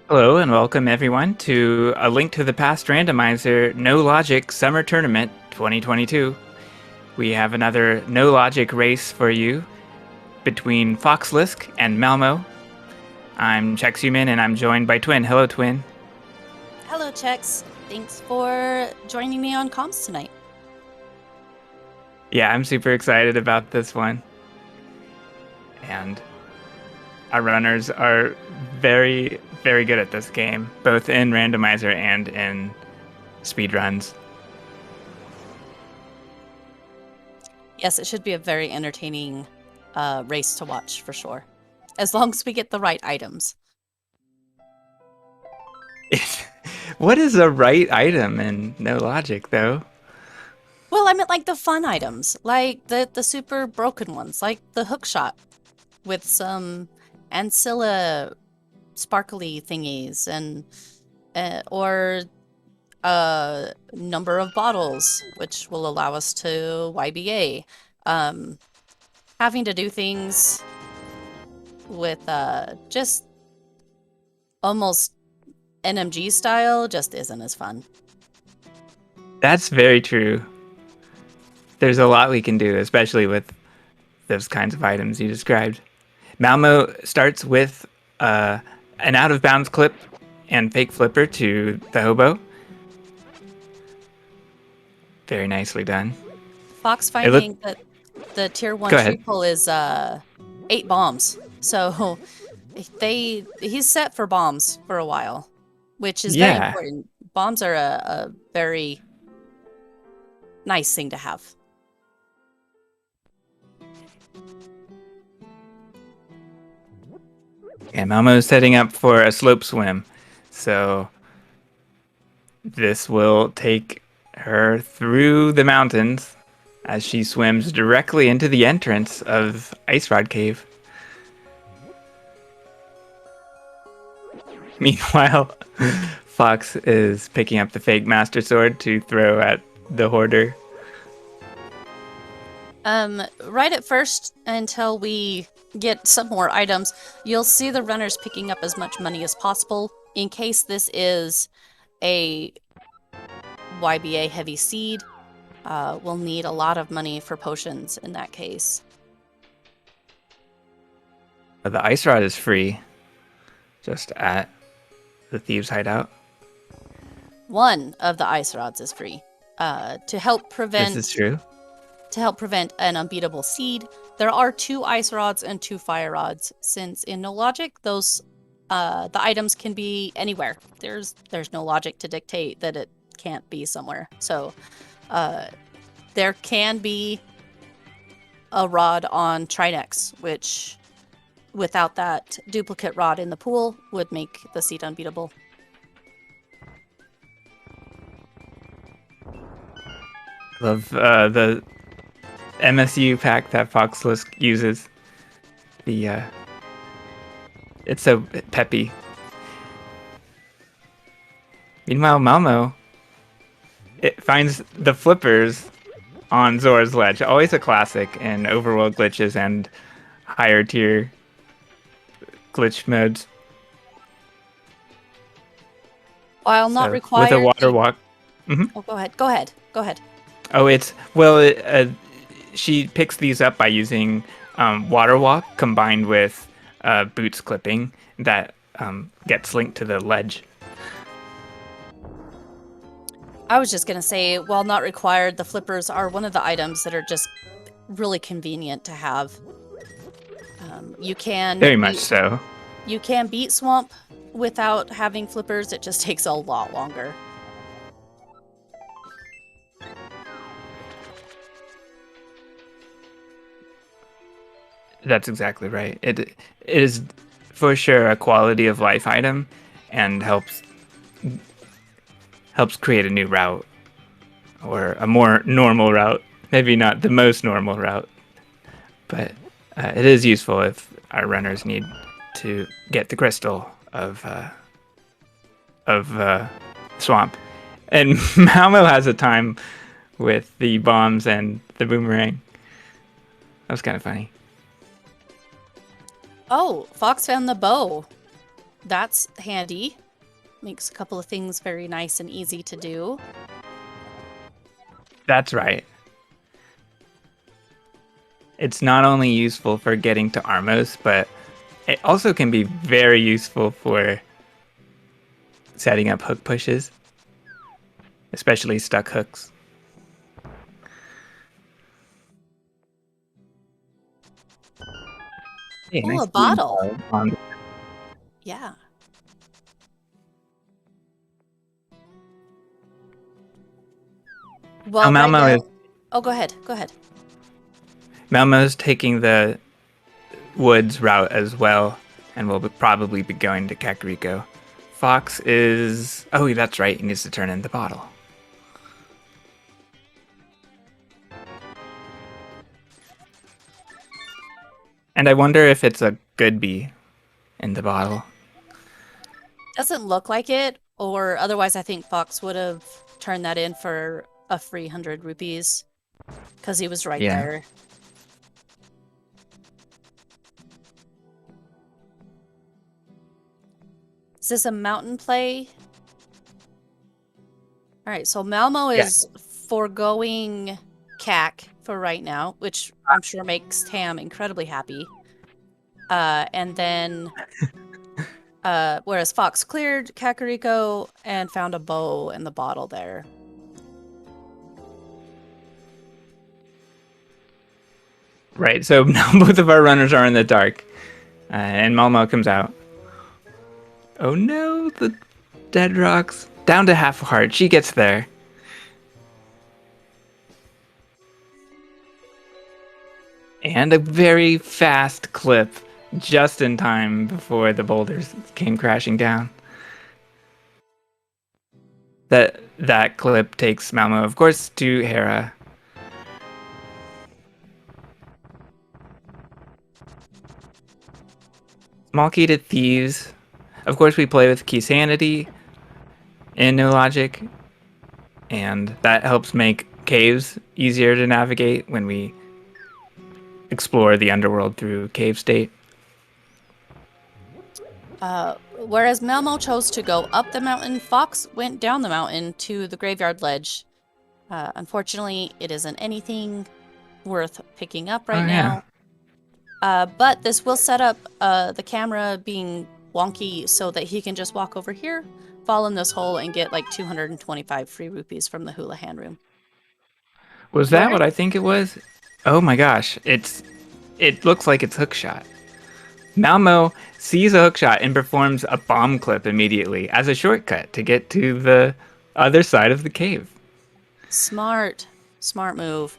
Hello and welcome everyone to A Link to the Past Randomizer No Logic Summer Tournament 2022. We have another no logic race for you between FoxLisk and Malmo. I'm Chex Human and I'm joined by Twin. Hello Twin. Hello, Chex. Thanks for joining me on comms tonight. Yeah, I'm super excited about this one. And our runners are very, very good at this game, both in Randomizer and in speedruns. Yes, it should be a very entertaining race to watch for sure, as long as we get the right items. What is a right item in No Logic, though? Well, I meant like the fun items, like the super broken ones, like the hook shot with some ancilla sparkly thingies and or a number of bottles, which will allow us to YBA. Having to do things with just almost NMG style just isn't as fun. That's very true. There's a lot we can do, especially with those kinds of items you described. Malmo starts with an out of bounds clip and fake flipper to the hobo. Very nicely done. Fox It look. finding that the tier 1 Go tree ahead. pull is 8 bombs. So he's set for bombs for a while, which is very Yeah, important. Bombs are a very nice thing to have. and Malmo's setting up for a slope swim, so this will take her through the mountains as she swims directly into the entrance of Ice Rod Cave. Meanwhile, Fox is picking up the fake Master Sword to throw at the Hoarder. Right at first, until we get some more items, you'll see the runners picking up as much money as possible in case this is a YBA heavy seed. We'll need a lot of money for potions in that case. The Ice Rod is free, just at the Thieves' Hideout. One of the ice rods is free. To help This is prevent true. an unbeatable seed, there are 2 ice rods and 2 fire rods. Since in no logic, those the items can be anywhere. There's no logic to dictate that it can't be somewhere. So there can be a rod on Trinex, which without that duplicate rod in the pool would make the seed unbeatable. Love the MSU pack that FoxLisk uses. The it's so peppy. Meanwhile, Malmo it finds the flippers on Zora's Ledge. Always a classic in overworld glitches and higher tier glitch modes. While not So with a required, water walk. Mhm. Oh, go ahead. Go ahead. Go ahead. Oh, it's well. She picks these up by using water walk combined with boots clipping that gets linked to the ledge. I was just gonna say, while not required, the flippers are one of the items that are just really convenient to have. You can Very much beat so. Swamp without having flippers. It just takes a lot longer. That's exactly right. It is for sure a quality of life item, and helps create a new route or a more normal route. Maybe not the most normal route, but it is useful if our runners need to get the crystal of swamp. And Malmo has a time with the bombs and the boomerang. That was kind of funny. Oh, Fox found the bow. that's handy. Makes a couple of things very nice and easy to do. That's right. It's not only useful for getting to Armos, but it also can be very useful for setting up hook pushes, especially stuck hooks. Hey, Oh, nice a bottle. on the Yeah. Well, right Malmo now. is Oh, go ahead. Go ahead. Malmo's taking the woods route as well, and will probably be going to Kakariko. Fox is... Oh, that's right. He needs to turn in the bottle. And I wonder if it's a good bee in the bottle. Doesn't look like it, or otherwise I think Fox would have turned that in for a free 100 rupees. Because he was right Yeah. there. Is this a mountain play? Alright, so Malmo is foregoing CAC for right now, which I'm sure makes Tam incredibly happy. And then, whereas Fox cleared Kakariko and found a bow in the bottle there. Right, so now both of our runners are in the dark, and Malmo comes out. Oh no, the dead rocks. Down to half a heart. She gets there. And a very fast clip just in time before the boulders came crashing down. That clip takes Malmo, of course, to Hera. Small key to thieves. Of course, we play with key sanity in No Logic, and that helps make caves easier to navigate when we explore the underworld through cave state. Whereas Malmo chose to go up the mountain, Fox went down the mountain to the graveyard ledge. Unfortunately, it isn't anything worth picking up right now. But this will set up the camera being wonky so that he can just walk over here, fall in this hole, and get like 225 free rupees from the hula hand room. Was that what I think it was? Oh my gosh, it looks like it's hookshot. Malmo sees a hookshot and performs a bomb clip immediately as a shortcut to get to the other side of the cave. Smart move.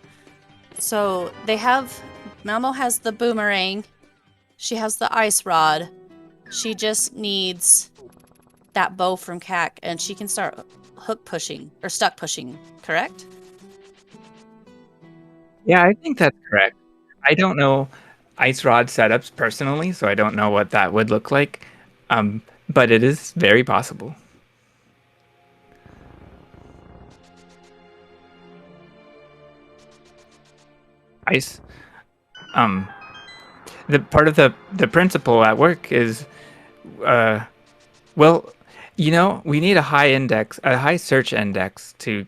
So they have, Malmo has the boomerang, she has the ice rod, she just needs that bow from CAC and she can start hook pushing, or stuck pushing, correct? Yeah, I think that's correct. I don't know ice rod setups personally, so I don't know what that would look like. But it is very possible. Ice. The part of the principle at work is, well, we need a high search index to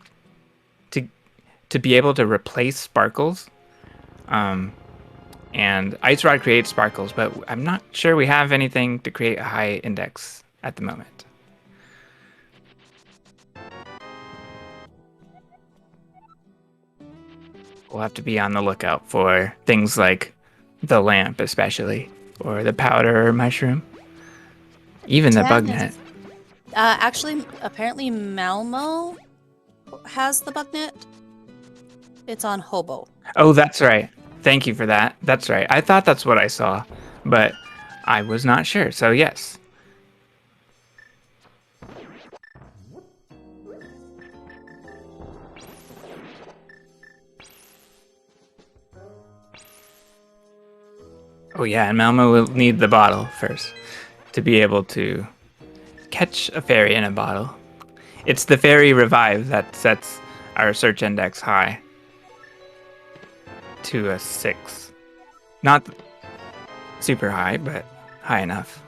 to be able to replace sparkles. And Ice Rod creates sparkles, but I'm not sure we have anything to create a high index at the moment. We'll have to be on the lookout for things like the lamp, especially, or the powder or mushroom, even the bug net. Actually, apparently Malmo has the bug net. It's on Hobo. Oh, that's right. Thank you for that. That's right. I thought that's what I saw, but I was not sure. So yes. Oh yeah, and Malmo will need the bottle first to be able to catch a fairy in a bottle. It's the fairy revive that sets our search index high to a 6. Not super high, but high enough.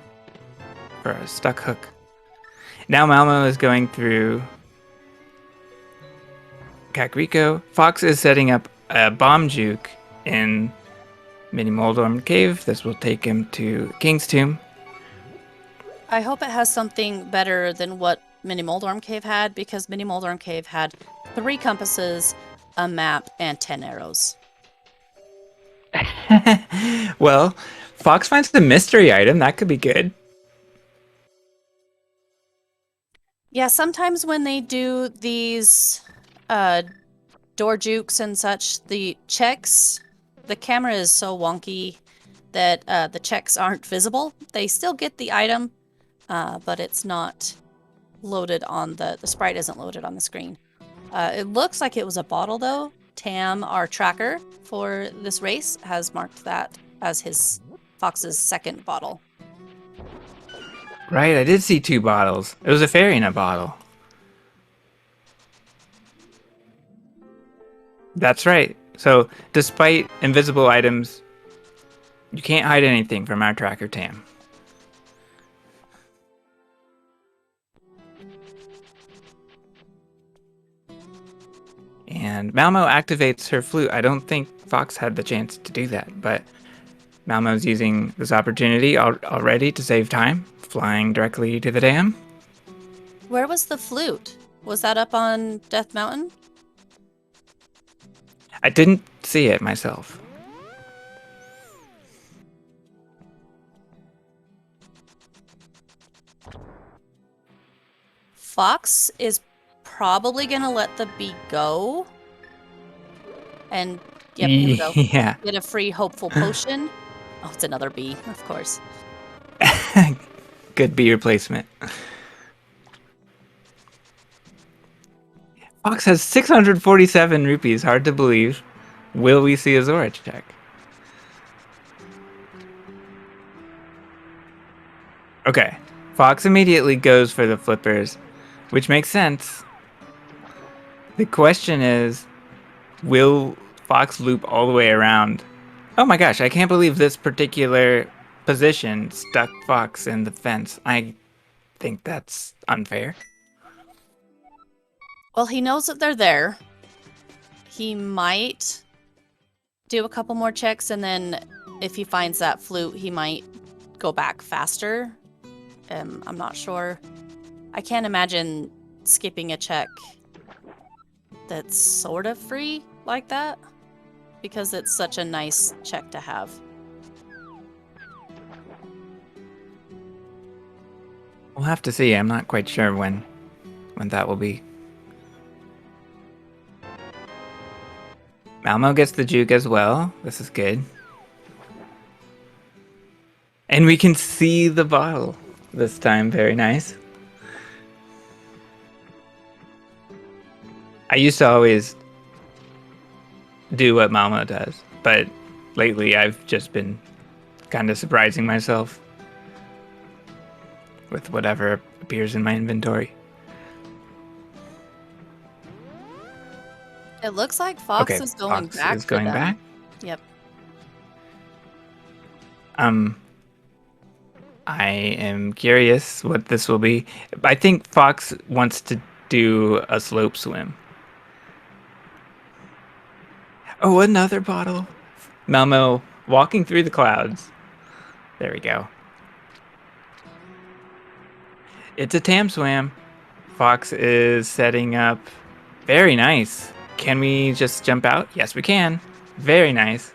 for a stuck hook. Now Malmo is going through Kakariko. Fox is setting up a bomb juke in Mini Moldorm Cave. This will take him to King's Tomb. I hope it has something better than what Mini Moldorm Cave had, because Mini Moldorm Cave had 3 compasses, a map, and 10 arrows. Well, Fox finds the mystery item. That could be good. Yeah, sometimes when they do these door jukes and such, the checks, the camera is so wonky that the checks aren't visible. They still get the item, but it's not loaded on the sprite isn't loaded on the screen. It looks like it was a bottle though. Tam, our tracker for this race, has marked that as his Fox's second bottle. Right, I did see 2 bottles. It was a fairy in a bottle. That's right. So, despite invisible items, you can't hide anything from our tracker Tam. And Malmo activates her flute. I don't think Fox had the chance to do that, but Malmo's using this opportunity already to save time, flying directly to the dam. Where was the flute? Was that up on Death Mountain? I didn't see it myself. Fox is probably gonna let the bee go. And yep, here we go. Yeah. Get a free hopeful potion. Oh, it's another bee, of course. Good bee replacement. Fox has 647 rupees. Hard to believe. Will we see a Zora check? Okay. Fox immediately goes for the flippers, which makes sense. The question is, will Fox loop all the way around? Oh my gosh, I can't believe this particular position stuck Fox in the fence. I think that's unfair. Well, he knows that they're there. He might do a couple more checks, and then if he finds that flute, he might go back faster. I'm not sure. I can't imagine skipping a check that's sort of free like that, because it's such a nice check to have. We'll have to see. I'm not quite sure when that will be. Malmo gets the juke as well. This is good. And we can see the bottle this time. Very nice. I used to always do what Malmo does, but lately I've just been kind of surprising myself with whatever appears in my inventory. It looks like Fox Okay, is going Fox back is for going them. back. Yep. I am curious what this will be. I think Fox wants to do a slope swim. Oh, another bottle. Malmo walking through the clouds. There we go. It's a Tam swam. Fox is setting up. Very nice. Can we just jump out? Yes, we can. Very nice.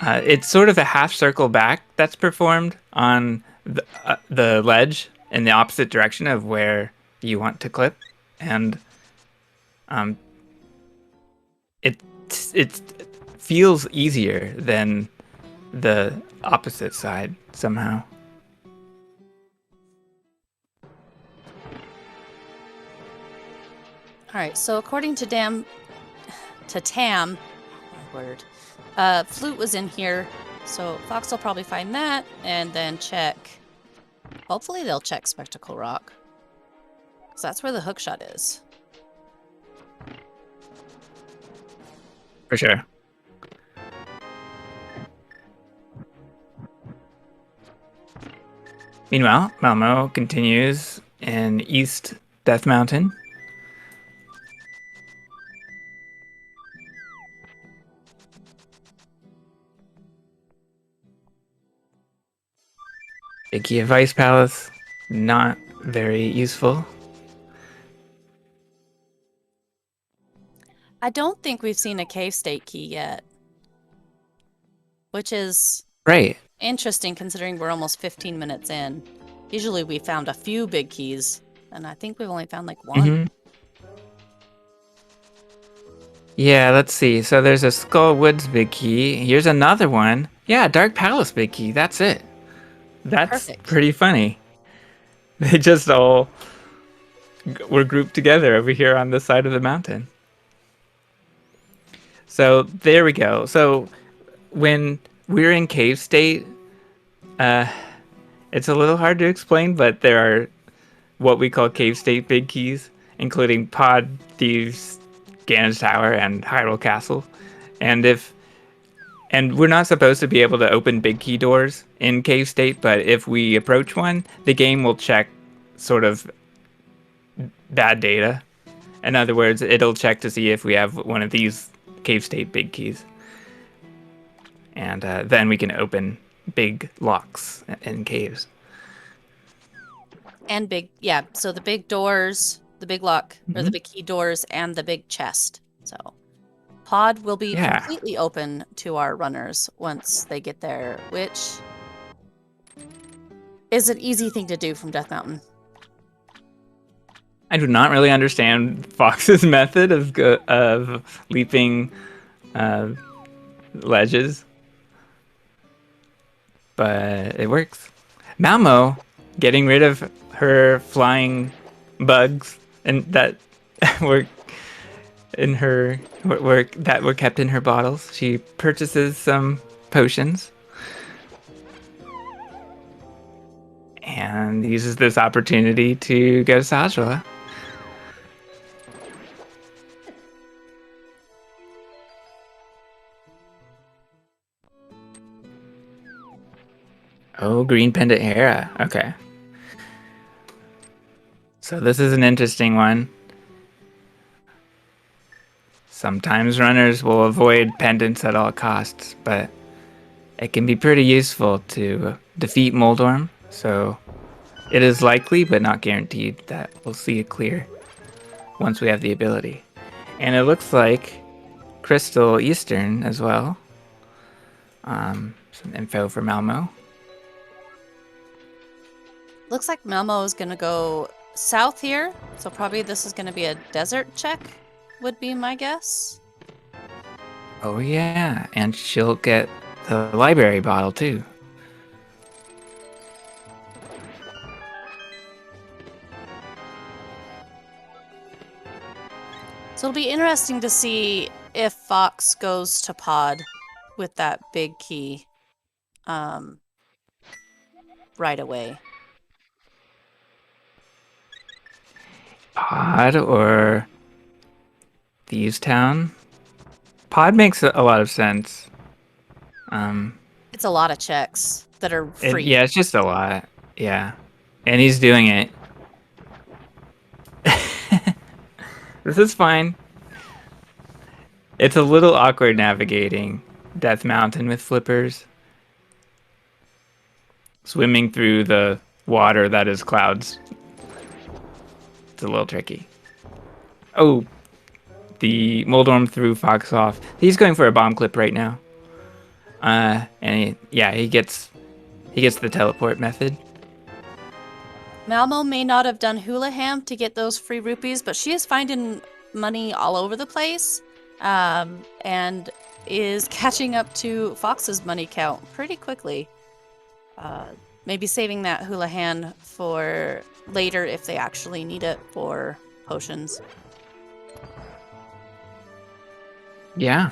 It's sort of a half circle back that's performed on the ledge in the opposite direction of where you want to clip, and it feels easier than the opposite side somehow. All right. So according to Tam, my word, flute was in here. So Fox will probably find that and then check. Hopefully they'll check Spectacle Rock, because that's where the hookshot is. For sure. Meanwhile, Malmo continues in East Death Mountain. Big Key of Ice Palace, not very useful. I don't think we've seen a cave state key yet, which is Right. interesting considering we're almost 15 minutes in. Usually we found a few big keys, and I think we've only found like one. Mm-hmm. Yeah, let's see. So there's a Skull Woods big key. Here's another one. Yeah, Dark Palace big key. That's it. That's Perfect. pretty funny. They just all were grouped together over here on this side of the mountain. So there we go. So when we're in cave state, it's a little hard to explain, but there are what we call cave state big keys, including Pod, Thieves, Ganon's Tower, and Hyrule Castle. And if and we're not supposed to be able to open big key doors in cave state, but if we approach one, the game will check sort of bad data. In other words, it'll check to see if we have one of these cave state big keys. And then we can open big locks in caves. And big, yeah. So the big doors, the big lock, or the Mhm. big key doors, and the big chest. So pod will be Yeah. completely open to our runners once they get there, which is an easy thing to do from Death Mountain. I do not really understand Fox's method of leaping uh, ledges, but it works. Malmo getting rid of her flying bugs and that were in her that were kept in her bottles. She purchases some potions and uses this opportunity to go to Sajala. Oh, Green Pendant Hera. Okay. So this is an interesting one. Sometimes runners will avoid pendants at all costs, but it can be pretty useful to defeat Moldorm. So it is likely, but not guaranteed, that we'll see it clear once we have the ability. And it looks like Crystal Eastern as well. Some info for Malmo. Looks like Malmo is going to go south here, so probably this is going to be a desert check, would be my guess. Oh yeah, and she'll get the library bottle too. So it'll be interesting to see if Fox goes to pod with that big key right away. Pod or Thieves Town? Pod makes a lot of sense. It's a lot of checks that are free. Yeah, it's just a lot. Yeah. And he's doing it. This is fine. It's a little awkward navigating Death Mountain with flippers. Swimming through the water that is clouds. It's a little tricky. Oh, the Moldorm threw Fox off. He's going for a bomb clip right now. He gets the teleport method. Malmo may not have done hula ham to get those free rupees, but she is finding money all over the place, and is catching up to Fox's money count pretty quickly. Maybe saving that hula hand for later if they actually need it for potions. Yeah.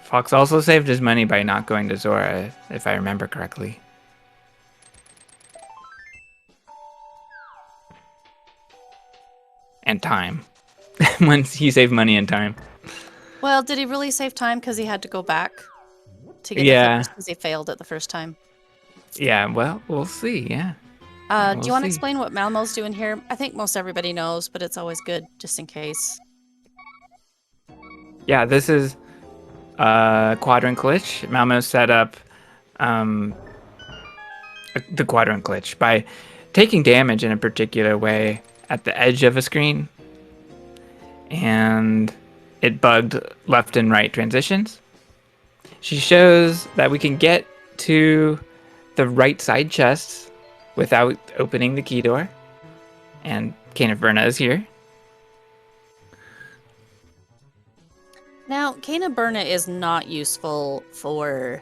Fox also saved his money by not going to Zora, if I remember correctly. And time. Once he saved money and time. Well, did he really save time because he had to go back to get the Yeah. flippers because he failed it the first time? Yeah, well, we'll see. Yeah. Do We'll you want to see. explain what Malmo's doing here? I think most everybody knows, but it's always good just in case. Yeah, this is quadrant glitch. Malmo set up um, the quadrant glitch by taking damage in a particular way at the edge of a screen, and it bugged left and right transitions. She shows that we can get to the right side chests without opening the key door, and Caneverna is here. Now, Burna is not useful for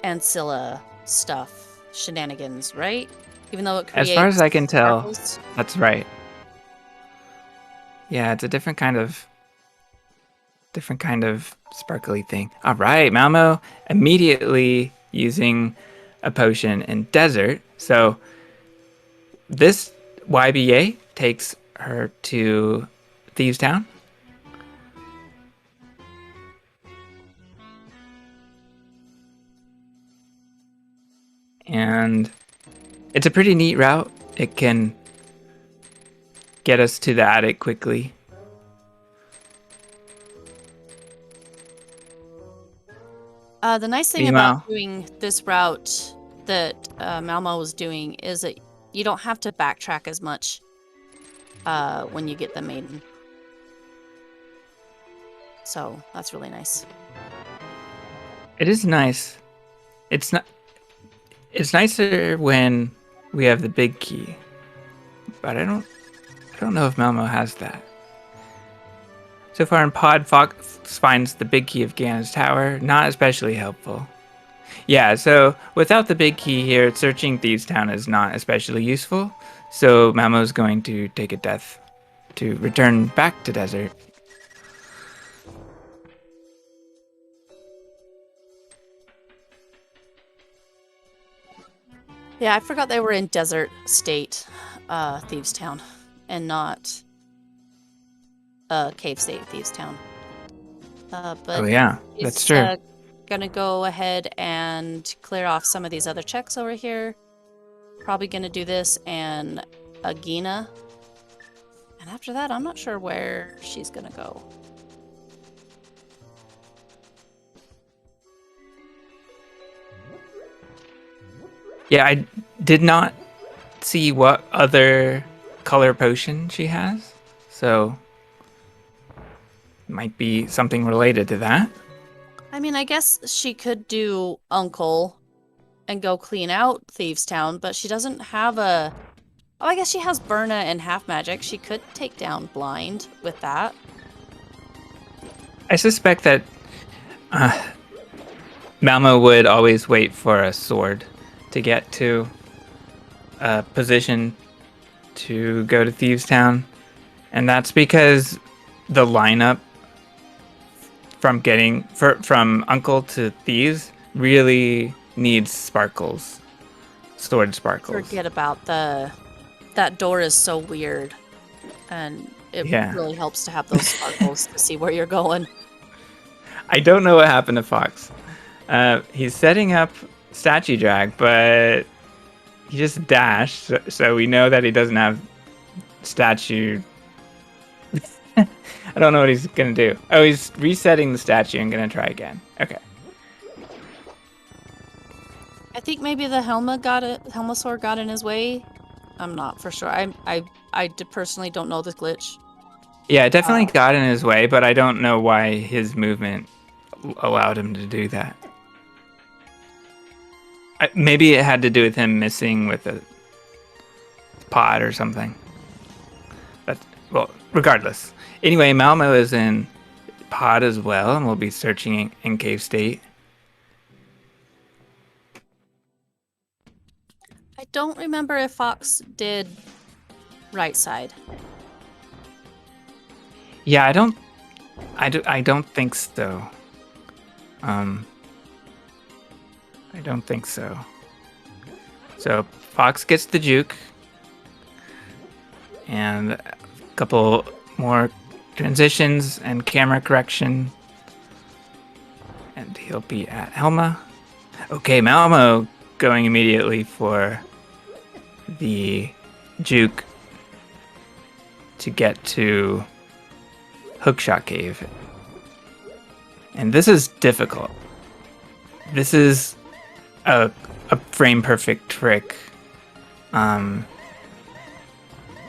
Ancilla stuff, shenanigans, right? Even though it creates As far as I can tell, sparkles. that's right. Yeah, it's a different kind of sparkly thing. All right, Malmo immediately using a potion in desert. So this YBA takes her to Thieves Town. And it's a pretty neat route. It can get us to the attic quickly. The nice thing about doing this route that Malmo was doing is that you don't have to backtrack as much when you get the maiden. So that's really nice. It is nice. It's not. It's nicer when we have the big key, but I don't know if Malmo has that. So far in Pod, Fox finds the big key of Ganon's tower not especially helpful. Yeah, so without the big key here, searching Thieves Town is not especially useful. So Malmo's going to take a death to return back to desert. Yeah, I forgot they were in Desert State, Thieves Town, and not Cave State, Thieves Town. But oh yeah, that's true. Gonna go ahead and clear off some of these other checks over here. Probably gonna do this and Agina. And after that, I'm not sure where she's gonna go. Yeah, I did not see what other color potion she has, so might be something related to that. I mean, I guess she could do Uncle and go clean out Thieves Town, but she doesn't have a... Oh, I guess she has Berna and Half Magic. She could take down Blind with that. I suspect that Malmo would always wait for a sword to get to a position to go to Thieves Town, and that's because the lineup from Uncle to Thieves really needs sparkles, sword sparkles. Forget about that door is so weird, and it really helps to have those sparkles to see where you're going. I don't know what happened to Fox. He's setting up statue drag, but he just dashed, so we know that he doesn't have statue. I don't know what he's gonna do. Oh, he's resetting the statue and gonna try again. Okay. I think maybe the Helmasaur got in his way. I'm not for sure. I personally don't know this glitch. Yeah, it definitely got in his way, but I don't know why his movement allowed him to do that. Maybe it had to do with him missing with a pod or something. But, well, regardless. Anyway, Malmo is in pod as well, and we'll be searching in Cave State. I don't remember if Fox did right side. Yeah, I don't think so. I don't think so. So Fox gets the juke, and a couple more transitions and camera correction, and he'll be at Helma. Okay, Malmo going immediately for the juke to get to Hookshot Cave. And this is difficult. This is a frame perfect trick. And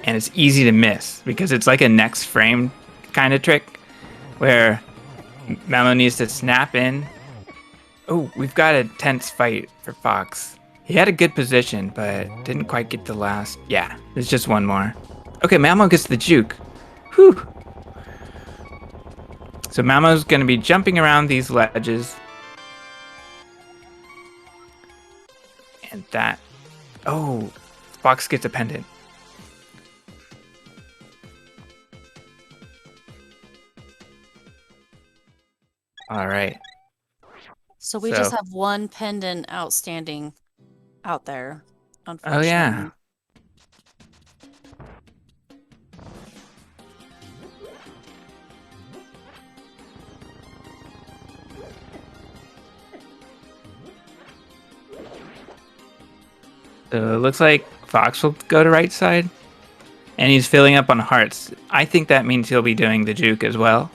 it's easy to miss because it's like a next frame kind of trick where Malmo needs to snap in. Oh, we've got a tense fight for Fox. He had a good position, but didn't quite get the last. Yeah, there's just one more. Okay, Malmo gets the juke. Whew. So Malmo's going to be jumping around these ledges. And that... Oh, Fox gets a pendant. All right. So we just have one pendant outstanding out there, unfortunately. Oh, yeah. So it looks like Fox will go to right side. And he's filling up on hearts. I think that means he'll be doing the juke as well.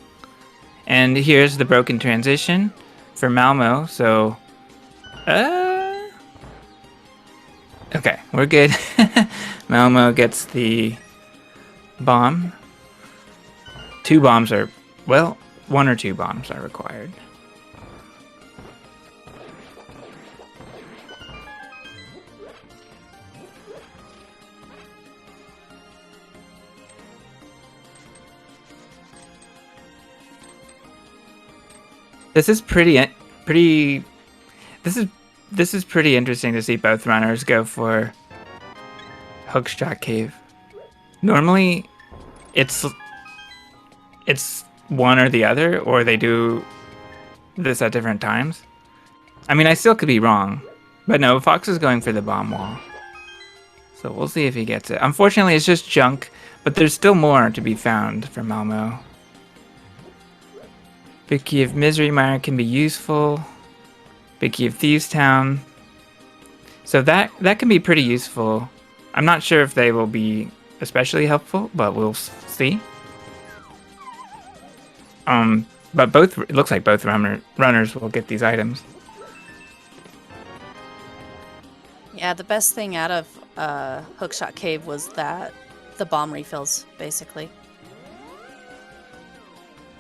And here's the broken transition for Malmo. So, okay, we're good. Malmo gets the bomb. 2 bombs are, well, 1 or 2 bombs are required. This is this is pretty interesting to see both runners go for Hookshot Cave. Normally, it's one or the other, or they do this at different times. I mean, I still could be wrong, but no, Fox is going for the bomb wall. So we'll see if he gets it. Unfortunately, it's just junk, but there's still more to be found for Malmo. Big Key of Misery Mire can be useful. Big Key of Thieves Town. So that can be pretty useful. I'm not sure if they will be especially helpful, but we'll see. But it looks like both runners will get these items. Yeah, the best thing out of Hookshot Cave was that the bomb refills, basically.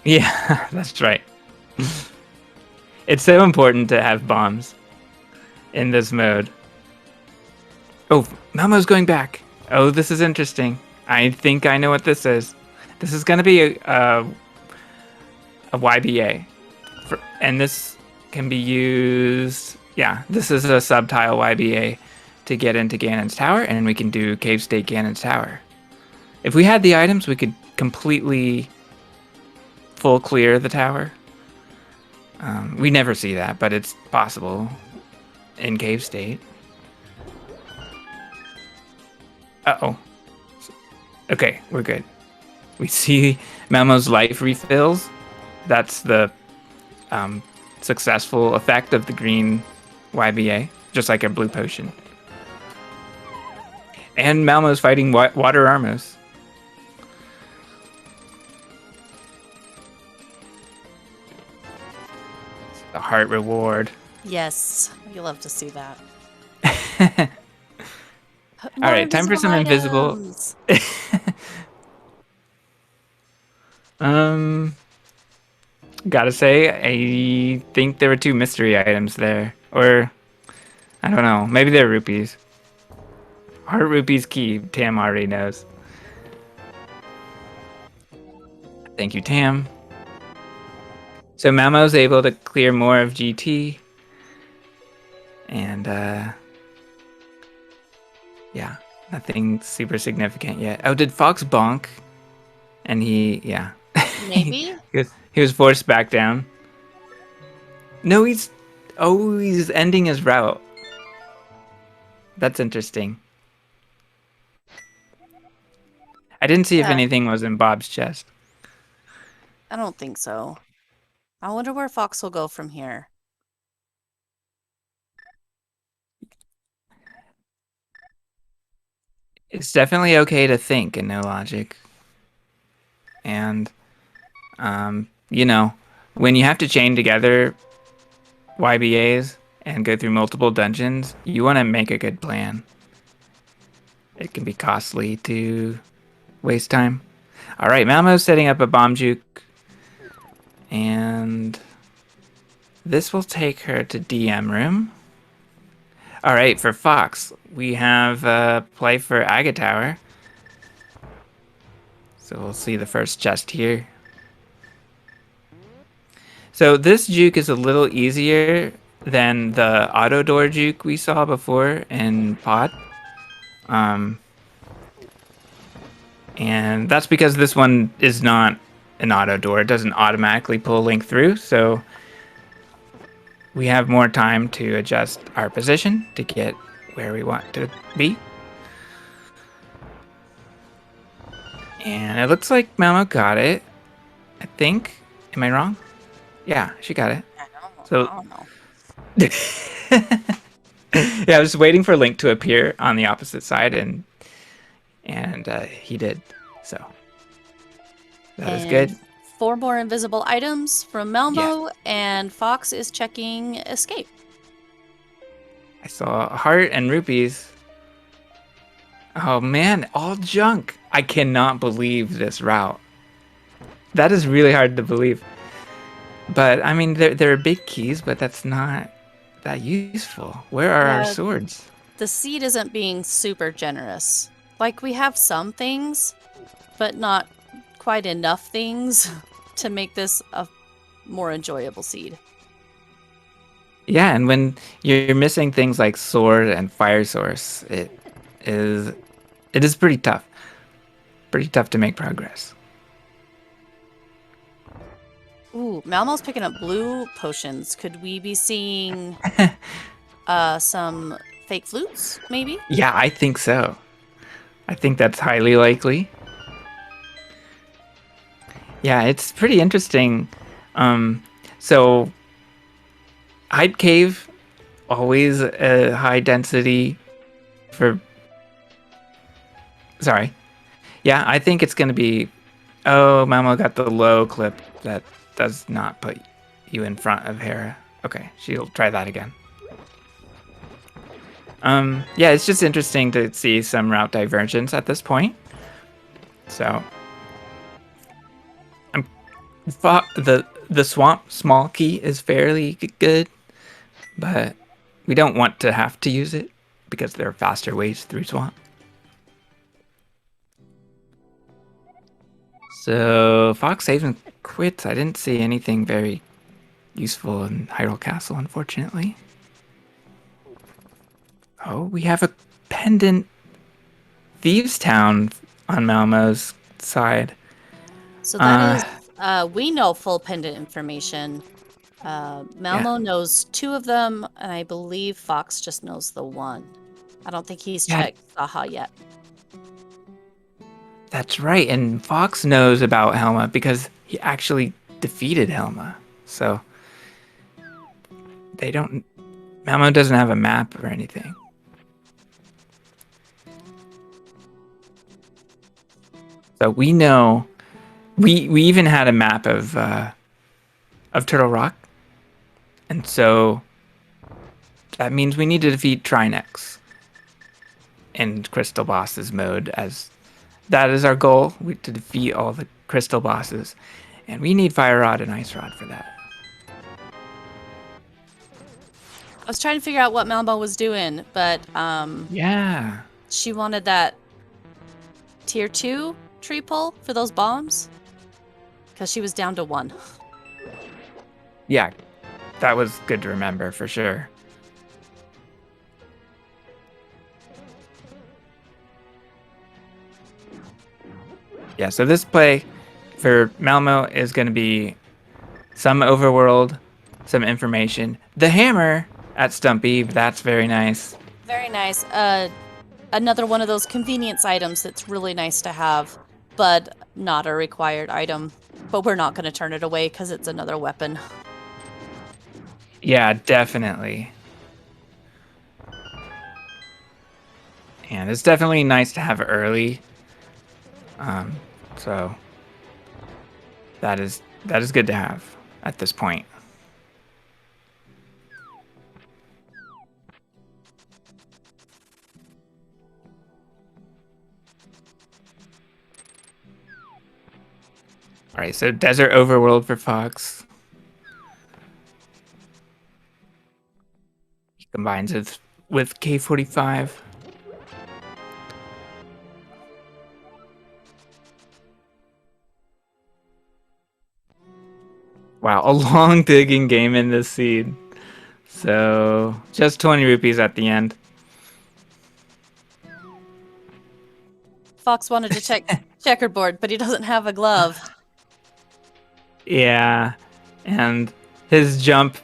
Yeah, that's right. It's so important to have bombs in this mode. Oh, Malmo's going back. Oh, this is interesting. I think I know what this is. This is going to be a YBA. And this can be used... Yeah, this is a subtile YBA to get into Ganon's Tower, and we can do Cave State Ganon's Tower. If we had the items, we could completely full clear the tower. We never see that, but it's possible in Cave State. Uh-oh. Okay, we're good. We see Malmo's life refills. That's the successful effect of the green YBA, just like a blue potion. And Malmo's fighting Water Armos. The heart reward. Yes, you love to see that. All right, time for some invisible. Gotta say, I think there were 2 mystery items there, or I don't know. Maybe they're rupees. Heart rupees key. Tam already knows. Thank you, Tam. So Malmo's able to clear more of GT. And, yeah, nothing super significant yet. Oh, did Fox bonk? And yeah. Maybe? he was forced back down. No, he's ending his route. That's interesting. I didn't see if anything was in Bob's chest. I don't think so. I wonder where Fox will go from here. It's definitely okay to think in no logic. And, you know, when you have to chain together YBAs and go through multiple dungeons, you want to make a good plan. It can be costly to waste time. All right, Malmo's setting up a bomb juke, and this will take her to DM room. All right, for Fox, we have play for Aga Tower. So we'll see the first chest here. So this juke is a little easier than the auto door juke we saw before in Pod. Um, and that's because this one is not an auto door. It doesn't automatically pull Link through, so we have more time to adjust our position to get where we want to be. And it looks like Malmo got it, I think. Am I wrong? Yeah, she got it. So I don't know. yeah, I was waiting for Link to appear on the opposite side, and he did. So that is good. 4 more invisible items from Malmo, and Fox is checking escape. I saw a heart and rupees. Oh man, all junk. I cannot believe this route. That is really hard to believe. But I mean, there are big keys, but that's not that useful. Where are our swords? The seed isn't being super generous. Like, we have some things, but not quite enough things to make this a more enjoyable seed. Yeah, and when you're missing things like sword and fire source, is it is pretty tough. Pretty tough to make progress. Ooh, Malmo's picking up blue potions. Could we be seeing some fake flutes, maybe? Yeah, I think so. I think that's highly likely. Yeah, it's pretty interesting. So Hype Cave, always a high density for... Sorry. Yeah, I think it's going to be... Oh, Malmo got the low clip. That does not put you in front of Hera. Okay, she'll try that again. Yeah, it's just interesting to see some route divergence at this point. So... The swamp small key is fairly good, but we don't want to have to use it because there are faster ways through swamp. So Fox saves and quits. I didn't see anything very useful in Hyrule Castle, unfortunately. Oh, we have a pendant Thieves Town on Malmo's side. So that is, we know full pendant information. Malmo knows 2 of them, and I believe Fox just knows the 1. I don't think he's checked Saha yet. That's right, and Fox knows about Helma because he actually defeated Helma. So they don't... Malmo doesn't have a map or anything. So we know... We even had a map of Turtle Rock. And so that means we need to defeat Trinex in Crystal Bosses mode, as that is our goal, to defeat all the Crystal Bosses. And we need Fire Rod and Ice Rod for that. I was trying to figure out what Malmo was doing, but yeah, she wanted that tier 2 tree pull for those bombs because she was down to 1. Yeah, that was good to remember for sure. Yeah, so this play for Malmo is going to be some overworld, some information. The hammer at Stumpy, that's very nice. Very nice. Another one of those convenience items that's really nice to have, but not a required item. But we're not going to turn it away because it's another weapon. Yeah, definitely. And it's definitely nice to have early. So that is good to have at this point. All right, so desert overworld for Fox. He combines it with K45. Wow, a long digging game in this seed. So just 20 rupees at the end. Fox wanted to check checkerboard, but he doesn't have a glove. Yeah, and his jump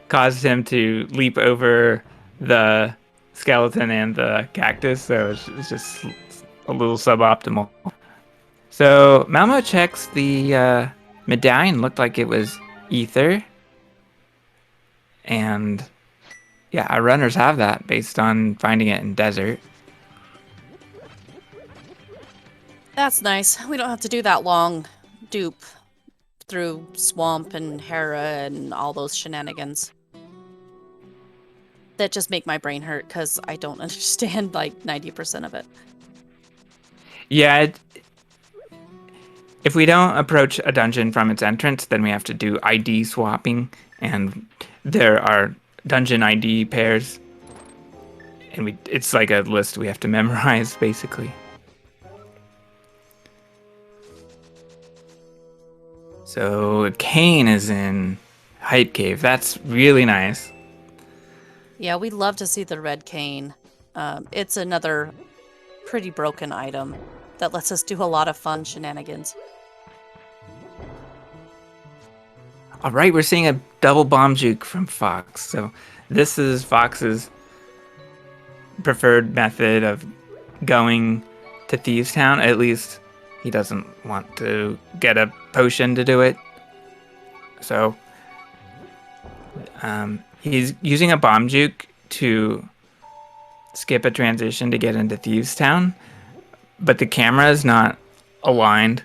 caused him to leap over the skeleton and the cactus, so it's just a little suboptimal. So Malmo checks the medallion, looked like it was ether, and yeah, our runners have that based on finding it in desert. That's nice. We don't have to do that long dupe through swamp and Hera and all those shenanigans. That just make my brain hurt because I don't understand like 90% of it. Yeah, if we don't approach a dungeon from its entrance, then we have to do ID swapping, and there are dungeon ID pairs, and it's like a list we have to memorize, basically. So Kane is in Hype Cave. That's really nice. Yeah, we'd love to see the red cane. It's another pretty broken item that lets us do a lot of fun shenanigans. All right, we're seeing a double bomb juke from Fox. So this is Fox's preferred method of going to Thieves Town. At least he doesn't want to get a potion to do it. So he's using a bomb juke to skip a transition to get into Thieves Town, but the camera is not aligned,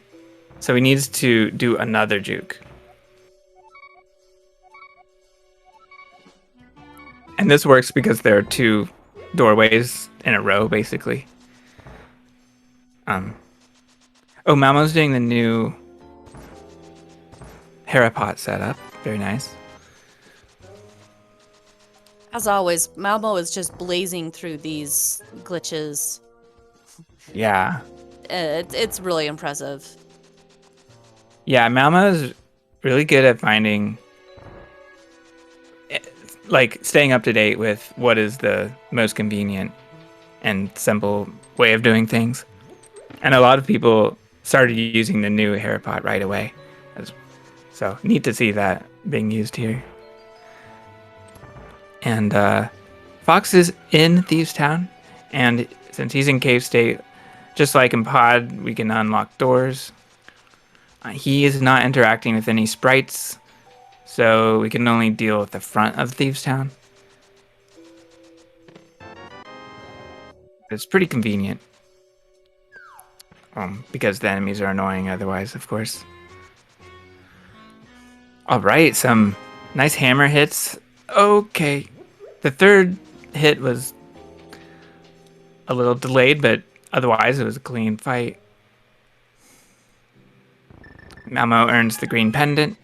so he needs to do another juke. And this works because there are two doorways in a row, basically. Oh, Malmo's doing the new Harapot setup. Very nice. As always, Malmo is just blazing through these glitches. Yeah. It's really impressive. Yeah, Malmo is really good at finding, like, staying up to date with what is the most convenient and simple way of doing things. And a lot of people started using the new Harapot right away. So neat to see that being used here. And Fox is in Thieves Town, and since he's in Cave State, just like in Pod, we can unlock doors. He is not interacting with any sprites, so we can only deal with the front of Thieves Town. It's pretty convenient. Because the enemies are annoying otherwise, of course. All right, some nice hammer hits. Okay. The third hit was a little delayed, but otherwise it was a clean fight. Malmo earns the green pendant.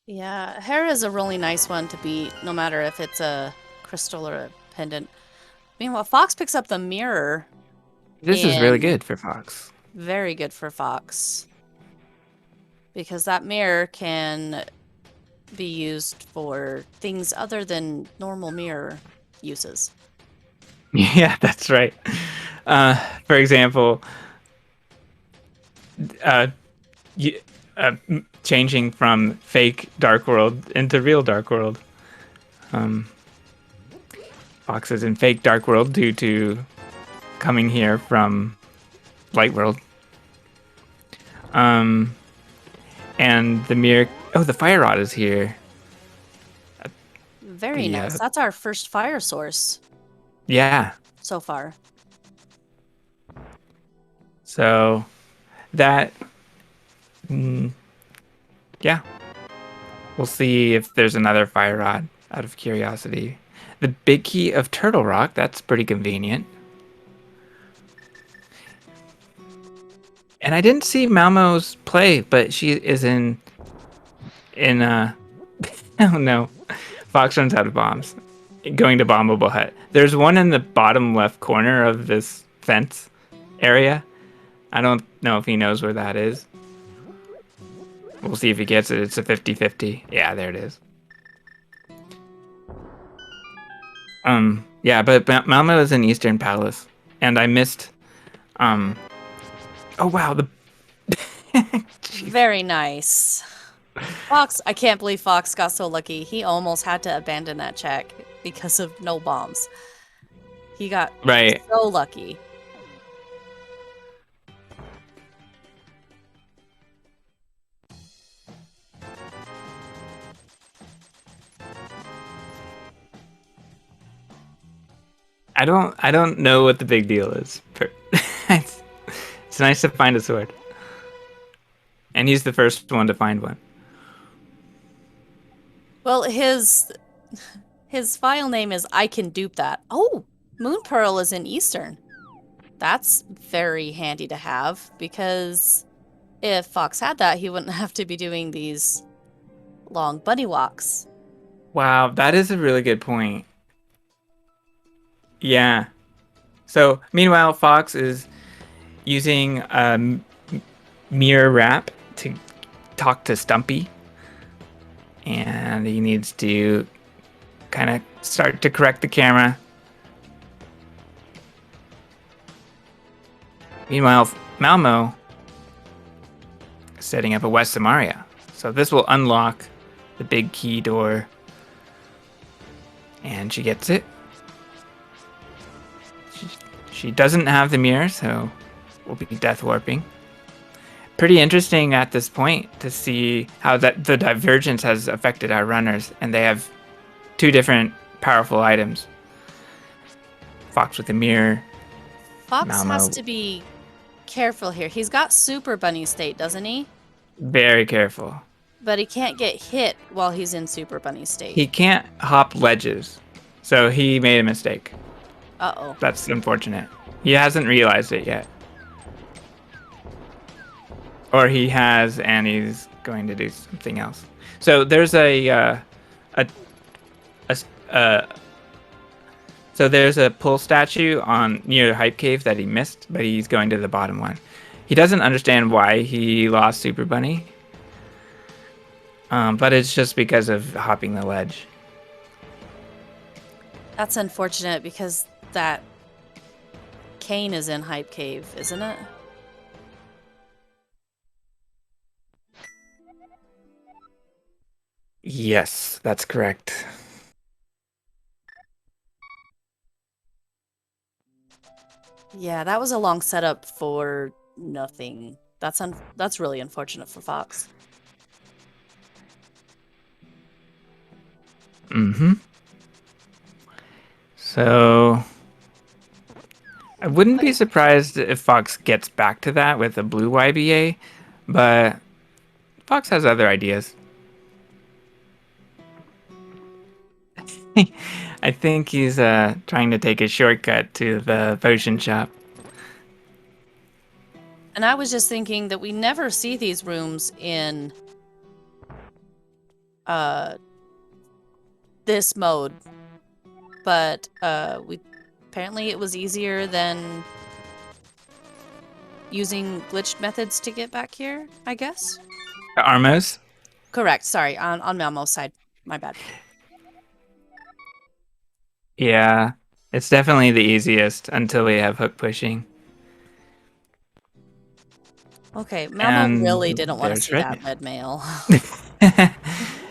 Yeah, Hera is a really nice one to beat, no matter if it's a crystal or a pendant. Meanwhile, Fox picks up the mirror. This is really good for Fox. Very good for Fox. Because that mirror can be used for things other than normal mirror uses. Yeah, that's right. For example, changing from fake Dark World into real Dark World. Fox is in fake Dark World due to coming here from Light World. And the mirror... Oh, the fire rod is here. Very nice. That's our first fire source. Yeah. So far. So that, yeah. We'll see if there's another fire rod out of curiosity. The big key of Turtle Rock, that's pretty convenient. And I didn't see Malmo's play, but she is in oh no. Fox runs out of bombs. Going to Bombable Hut. There's one in the bottom left corner of this fence area. I don't know if he knows where that is. We'll see if he gets it. It's a 50-50. Yeah, there it is. Yeah, but Malmo is in Eastern Palace, and I missed. Oh wow, the. Very nice. Fox, I can't believe Fox got so lucky. He almost had to abandon that check because of no bombs. He got so lucky. I don't know what the big deal is. It's nice to find a sword. And he's the first one to find one. Well, his file name is I Can Dupe That. Oh, Moon Pearl is in Eastern. That's very handy to have, because if Fox had that, he wouldn't have to be doing these long bunny walks. Wow, that is a really good point. Yeah. So, meanwhile, Fox is using mirror wrap to talk to Stumpy. And he needs to kind of start to correct the camera. Meanwhile, Malmo is setting up a West Samaria. So this will unlock the big key door. And she gets it. She doesn't have the mirror, so we'll be death warping. Pretty interesting at this point to see how the divergence has affected our runners, and they have two different powerful items. Fox with a mirror. Fox Malmo. Has to be careful here. He's got Super Bunny State, doesn't he? Very careful. But he can't get hit while he's in Super Bunny State. He can't hop ledges, so he made a mistake. Uh-oh. That's unfortunate. He hasn't realized it yet. Or he has, and he's going to do something else. So there's so there's a pull statue near the Hype Cave that he missed, but he's going to the bottom one. He doesn't understand why he lost Super Bunny, but it's just because of hopping the ledge. That's unfortunate, because that Kane is in Hype Cave, isn't it? Yes, that's correct. Yeah, that was a long setup for nothing. That's really unfortunate for Fox. Mm-hmm. So I wouldn't be surprised if Fox gets back to that with a blue YBA, but Fox has other ideas. I think he's trying to take a shortcut to the potion shop. And I was just thinking that we never see these rooms in this mode, but apparently it was easier than using glitched methods to get back here, I guess. The Armos? Correct. Sorry, on Malmo's side. My bad. Yeah, it's definitely the easiest until we have hook pushing. Okay, Malmo really didn't want to see that red mail.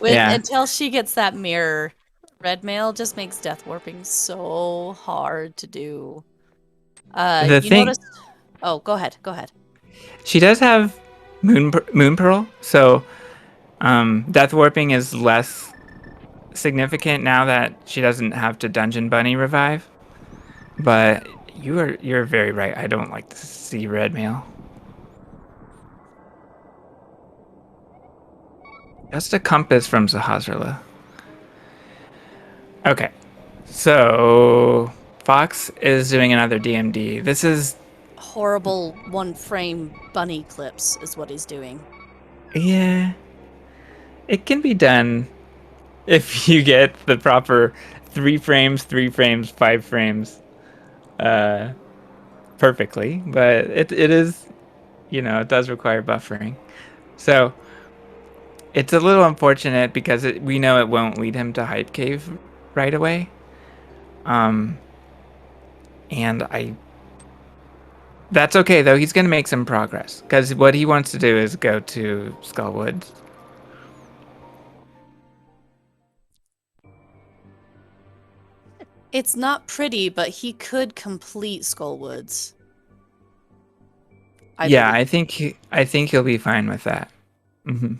Until she gets that mirror, red mail just makes death warping so hard to do. Noticed... Oh, go ahead. Go ahead. She does have Moon Pearl, so death warping is less significant now that she doesn't have to Dungeon Bunny revive. But you're very right. I don't like to see red mail. Just a compass from Sahasrara. Okay, so Fox is doing another DMD. This is Horrible one-frame bunny clips is what he's doing. yeah. It can be done if you get the proper 3 frames, 3 frames, 5 frames, uh, perfectly. But it is, it does require buffering. So it's a little unfortunate because we know it won't lead him to Hype Cave right away. Um, and that's okay though. He's gonna make some progress because what he wants to do is go to Skullwoods. It's not pretty, but he could complete Skullwoods. Yeah, I think he'll be fine with that. Mm-hmm.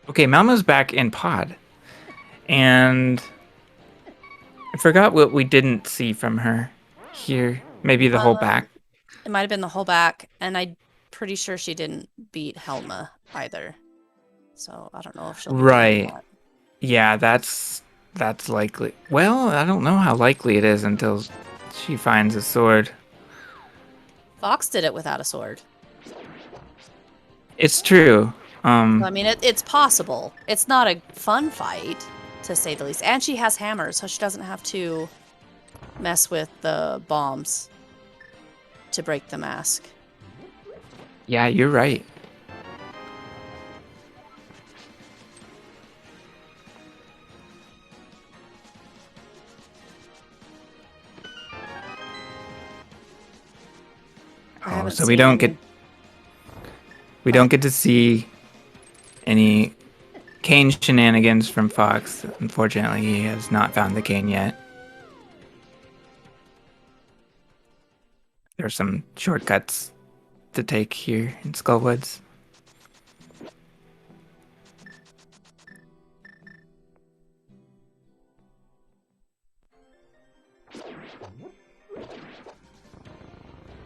Okay, Malmo's back in pod, and I forgot what we didn't see from her here. Maybe the whole back. It might have been the whole back, and I'm pretty sure she didn't beat Helma either. So I don't know if she'll be doing Right. that. Yeah, that's likely. Well, I don't know how likely it is until she finds a sword. Fox did it without a sword. It's true. I mean, it's possible. It's not a fun fight, to say the least. And she has hammers, so she doesn't have to mess with the bombs to break the mask. Yeah, you're right. Oh, so we don't get to see any cane shenanigans from Fox. Unfortunately, he has not found the cane yet. There are some shortcuts to take here in Skullwoods.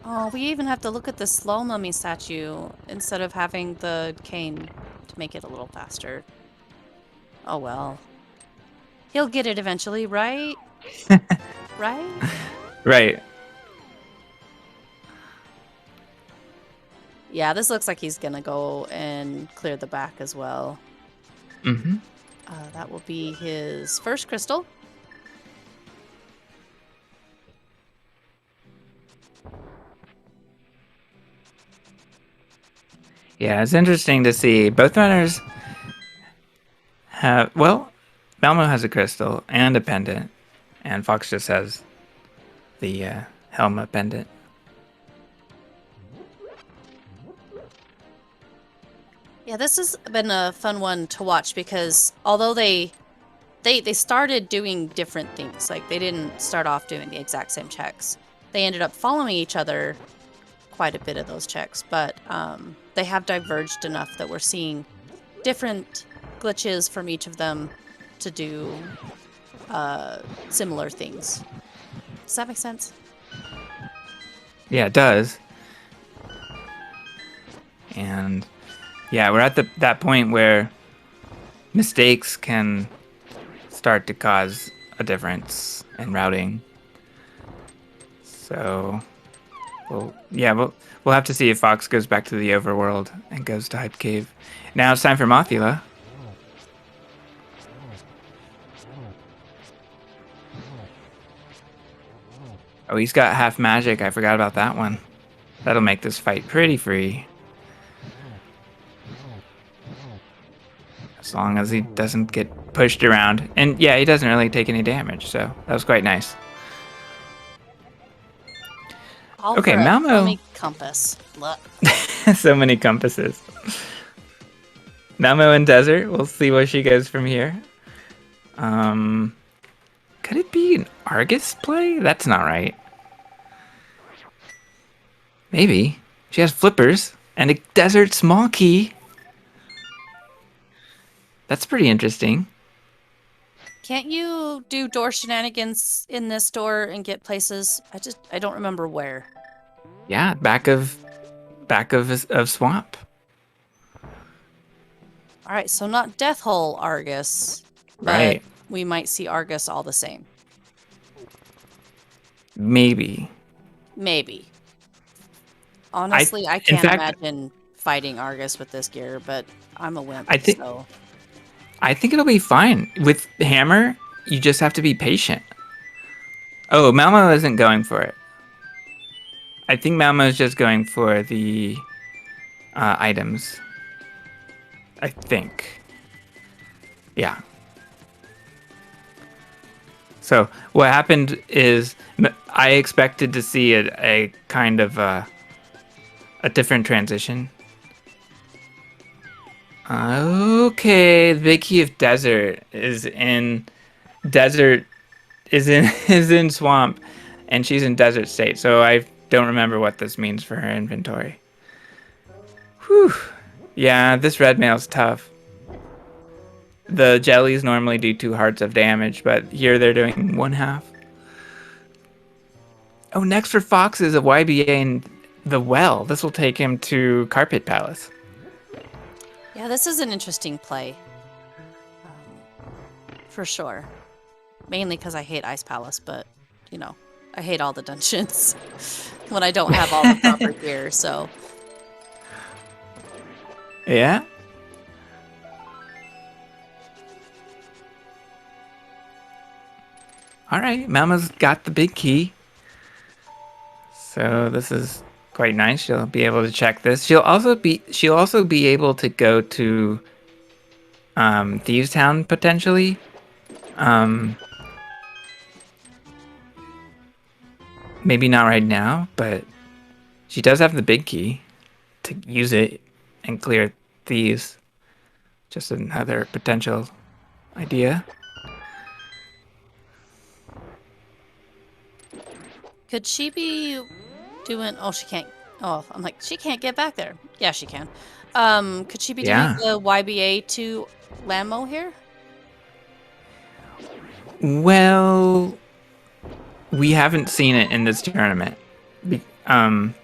Oh, we even have to look at the slow mummy statue instead of having the cane to make it a little faster. Oh well. He'll get it eventually, right? Right? Right. Yeah, this looks like he's gonna go and clear the back as well. Mm-hmm. That will be his first crystal. Yeah, it's interesting to see. Both runners have, well, Malmo has a crystal and a pendant, and Fox just has the Helma pendant. Yeah, this has been a fun one to watch because although they started doing different things, like they didn't start off doing the exact same checks. They ended up following each other quite a bit of those checks, but they have diverged enough that we're seeing different glitches from each of them to do similar things. Does that make sense? Yeah, it does. And yeah, we're at that point where mistakes can start to cause a difference in routing. So, we'll have to see if Fox goes back to the overworld and goes to Hype Cave. Now it's time for Mothula. Oh, he's got half magic. I forgot about that one. That'll make this fight pretty free. As long as he doesn't get pushed around. And yeah, he doesn't really take any damage, so that was quite nice. All Okay, for a Malmo. dummy compass. Look. So many compasses. Malmo and Desert. We'll see where she goes from here. Could it be an Argus play? That's not right. Maybe. She has flippers and a desert small key. That's pretty interesting. Can't you do door shenanigans in this door and get places? I don't remember where. Yeah, back of swamp. All right, so not Death Hole Argus, but Right. we might see Argus all the same. Maybe. Maybe. I Honestly, I in can't fact imagine fighting Argus with this gear, but I'm a wimp, I think so. I think it'll be fine. With hammer, you just have to be patient. Oh, Malmo isn't going for it. I think Malmo is just going for the items. I think. Yeah. So what happened is I expected to see a kind of a different transition. Okay, the big key of desert is in swamp, and she's in desert state. So I don't remember what this means for her inventory. Whew. Yeah, this red mail's tough. The jellies normally do 2 hearts of damage, but here they're doing 1/2. Oh, next for Fox is a YBA in the well. This will take him to Carpet Palace. Yeah, this is an interesting play. For sure. Mainly because I hate Ice Palace, but, you know, I hate all the dungeons when I don't have all the proper gear, so. Yeah? All right, Mama's got the big key. So this is quite nice. She'll be able to check this. She'll also be able to go to Thieves Town potentially. Maybe not right now, but she does have the big key to use it and clear thieves. Just another potential idea. Could she be doing... Oh, she can't... Oh, I'm like, she can't get back there. Yeah, she can. Could she be doing Yeah. the YBA to Lammo here? Well, we haven't seen it in this tournament. Be- Um,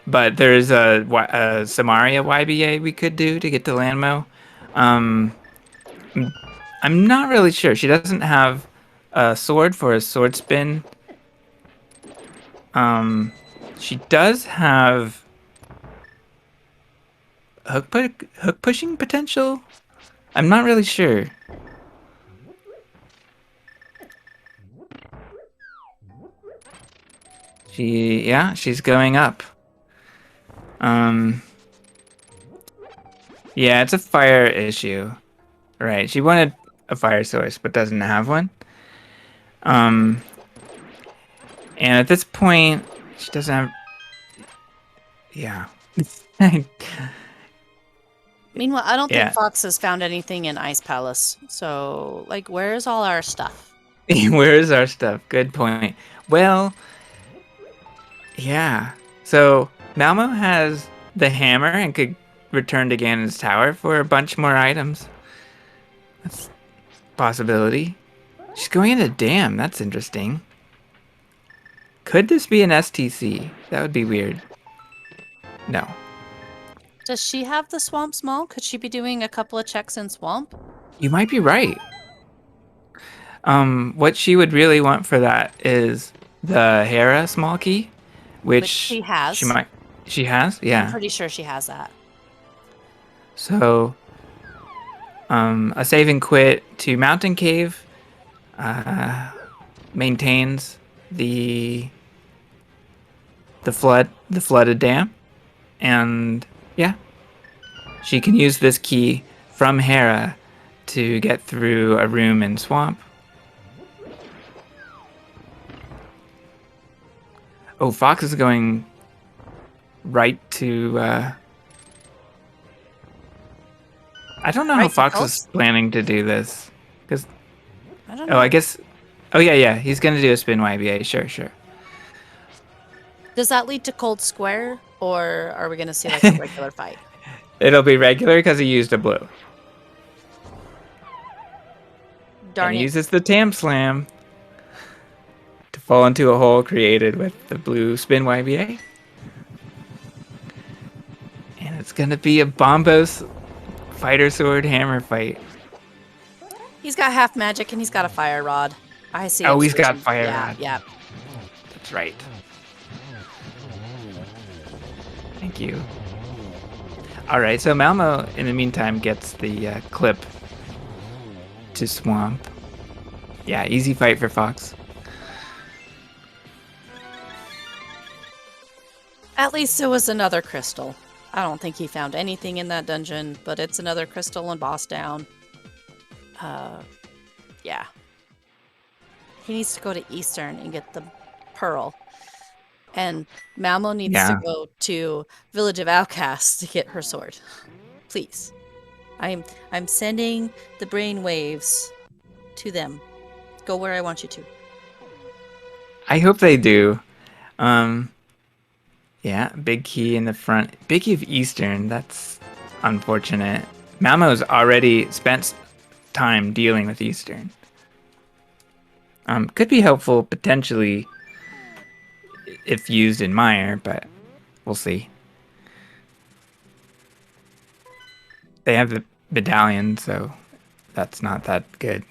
but there's a Samaria YBA we could do to get to Landmo. Um, I'm not really sure. She doesn't have a sword for a sword spin. She does have hook pushing potential. I'm not really sure. She's going up. Um, yeah, it's a fire issue. Right. She wanted a fire source but doesn't have one. And at this point, she doesn't have. Yeah. Meanwhile, I don't think Yeah. Fox has found anything in Ice Palace. So, like, where's all our stuff? Where is our stuff? Good point. Well, yeah. So Malmo has the hammer and could return to Ganon's tower for a bunch more items. That's a possibility. She's going into dam. That's interesting. Could this be an STC? That would be weird. No. Does she have the Swamp Small? Could she be doing a couple of checks in Swamp? You might be right. What she would really want for that is the Hera small key, Which which she has. she has, I'm yeah. pretty sure she has that. So, a save and quit to Mountain Cave maintains the flooded dam, and yeah, she can use this key from Hera to get through a room in swamp. Oh, Fox is going right to. I don't know how Right to Fox is Coast? planning to do this, because I don't oh, I know. guess. Oh yeah, he's gonna do a spin YBA. Sure. Does that lead to Cold Square, or are we going to see like a regular fight? It'll be regular because he used a blue. Darn and it. uses the Tam Slam to fall into a hole created with the blue spin YBA. And it's gonna be a Bombos Fighter Sword Hammer fight. He's got half magic and he's got a fire rod. I see Oh, him he's got switching. Fire Yeah, Rod. yeah. That's right. Thank you. All right, so Malmo, in the meantime, gets the clip to Swamp. Yeah, easy fight for Fox. At least it was another crystal. I don't think he found anything in that dungeon, but it's another crystal and boss down. Yeah. He needs to go to Eastern and get the pearl. And Malmo needs to Yeah. go to Village of Outcasts to get her sword. Please. I'm sending the brain waves to them. Go where I want you to. I hope they do. Yeah, big key in the front. Big key of Eastern. That's unfortunate. Malmo's already spent time dealing with Eastern. Could be helpful potentially if used in Meyer, but we'll see. They have the medallion, so that's not that good.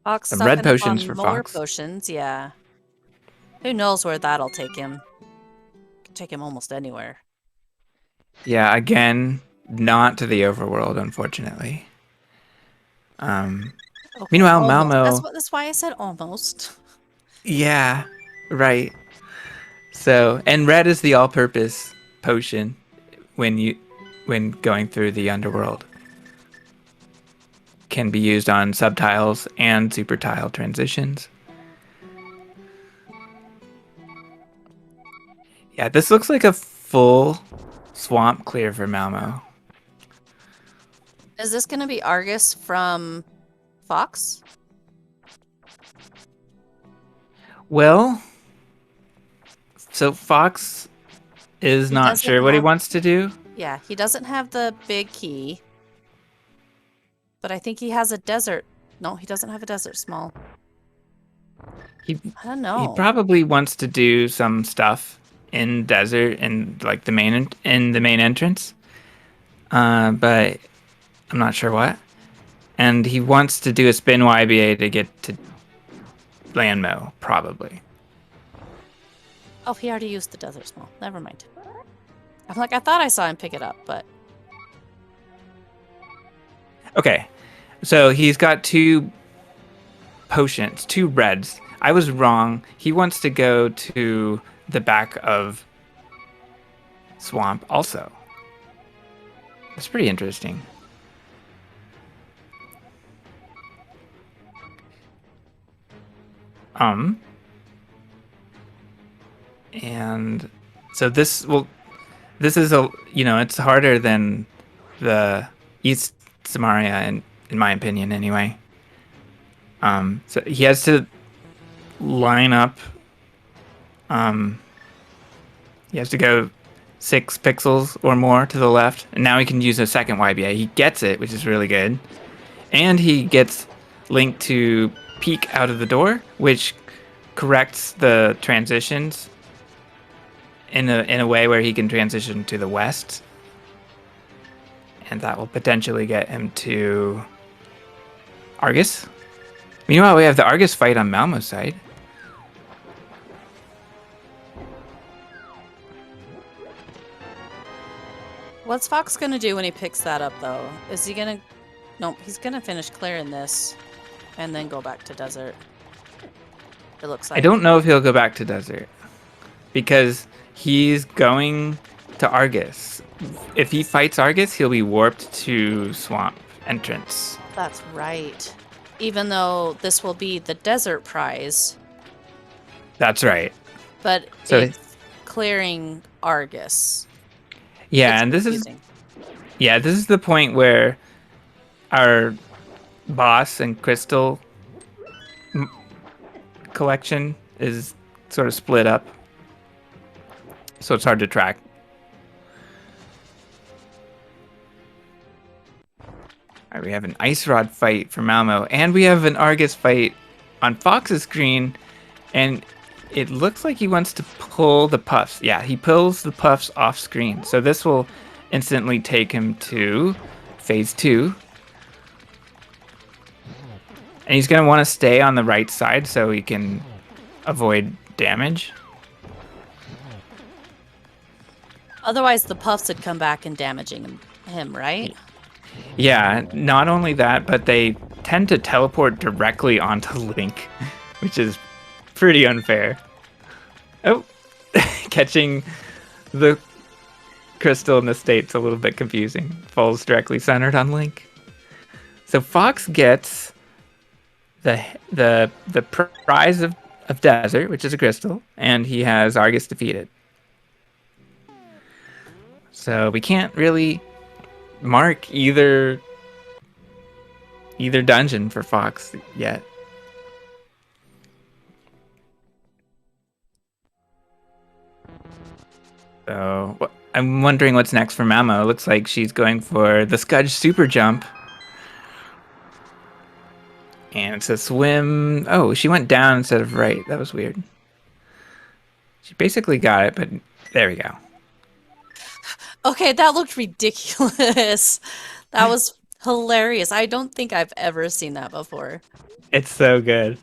Fox Some red stocking up potions on for more Fox. potions, yeah. Who knows where that'll take him? Could take him almost anywhere. Yeah, again, not to the overworld, unfortunately. Okay, Meanwhile, almost. Malmo. That's why I said almost. Yeah, right. So, and red is the all-purpose potion when going through the underworld. Can be used on subtiles and super tile transitions. Yeah, this looks like a full swamp clear for Malmo. Is this going to be Argus from Fox? Well, so Fox is He not doesn't sure what he have. wants to do. Yeah, he doesn't have the big key. But I think he has a desert. No, he doesn't have a desert small. He I don't he know. probably wants to do some stuff in desert and like the main entrance. But I'm not sure what. And he wants to do a spin YBA to get to Landmo, probably. Oh, he already used the desert small. Never mind. I'm like, I thought I saw him pick it up, but Okay, so he's got two potions, two reds. I was wrong. He wants to go to the back of Swamp also. That's pretty interesting. And so this is it's harder than the East Samaria in my opinion anyway. So he has to line up. He has to go 6 pixels or more to the left, and now he can use a second YBA. He gets it, which is really good, and he gets Link to peek out of the door, which corrects the transitions in a way where he can transition to the west, and that will potentially get him to Argus. Meanwhile, we have the Argus fight on Malmo's side. what's Fox gonna do when he picks that up, though? Is he gonna... Nope, he's gonna finish clearing this and then go back to desert. It looks like. I don't know if he'll go back to desert because he's going to Argus. If he fights Argus, he'll be warped to Swamp entrance. That's right. Even though this will be the desert prize, That's right. but So it's clearing Argus. yeah, It's and confusing. this is the point where our boss and crystal collection is sort of split up, so it's hard to track we have an Ice Rod fight for Malmo, and we have an Argus fight on Fox's screen, and it looks like he wants to pull the puffs. Yeah, he pulls the puffs off screen. So this will instantly take him to phase 2. And he's going to want to stay on the right side so he can avoid damage. Otherwise, the puffs would come back and damaging him, right? Yeah, not only that, but they tend to teleport directly onto Link, which is pretty unfair. Oh, catching the crystal in the state's a little bit confusing. Falls directly centered on Link. So Fox gets the prize of Desert, which is a crystal, and he has Argus defeated. So we can't really mark either dungeon for Fox yet. So I'm wondering what's next for Mamo. It looks like she's going for the Scudge super jump. And it's a swim. Oh, she went down instead of right. That was weird. She basically got it, but there we go. Okay, that looked ridiculous. That was hilarious. I don't think I've ever seen that before. It's so good.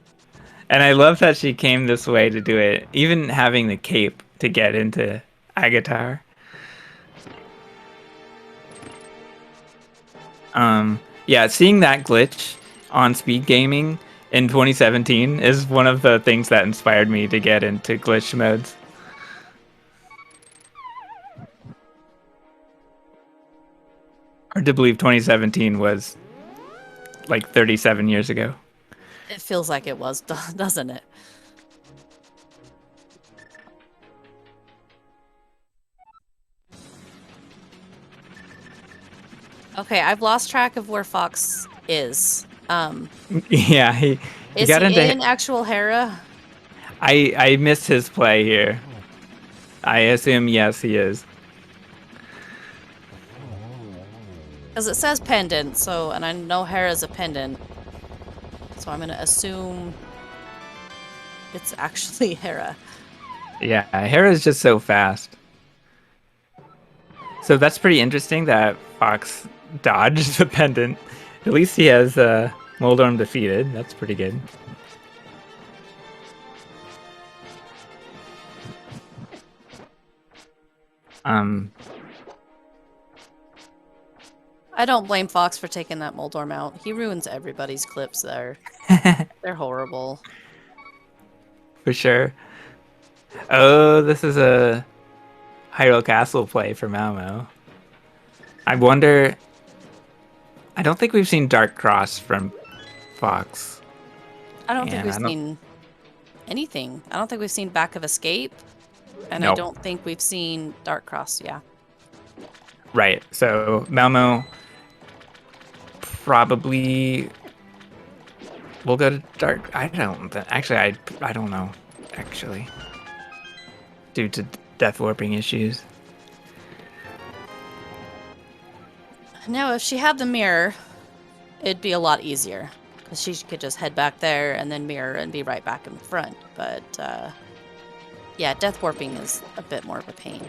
And I love that she came this way to do it, even having the cape to get into Agatar. Yeah, seeing that glitch on SpeedGaming in 2017 is one of the things that inspired me to get into glitch modes. Hard to believe 2017 was like 37 years ago. It feels like it was, doesn't it? Okay, I've lost track of where Fox is. Yeah, he is got he into in actual Hera? I missed his play here. I assume yes, he is. Because it says pendant, so, and I know Hera's a pendant. So I'm gonna assume it's actually Hera. Yeah, Hera's just so fast. So that's pretty interesting that Fox dodged the pendant. At least he has Moldorm defeated. That's pretty good. I don't blame Fox for taking that Moldorm out. He ruins everybody's clips there. They're horrible. For sure. Oh, this is a Hyrule Castle play for Malmo. I wonder... I don't think we've seen Dark Cross from Fox. I don't think we've seen anything. I don't think we've seen Back of Escape. And nope. I don't think we've seen Dark Cross, yeah. Right, so Malmo probably will go to Dark... I don't know, actually. Due to death warping issues. Now, if she had the mirror, it'd be a lot easier. Because she could just head back there and then mirror and be right back in front. But, yeah, death warping is a bit more of a pain.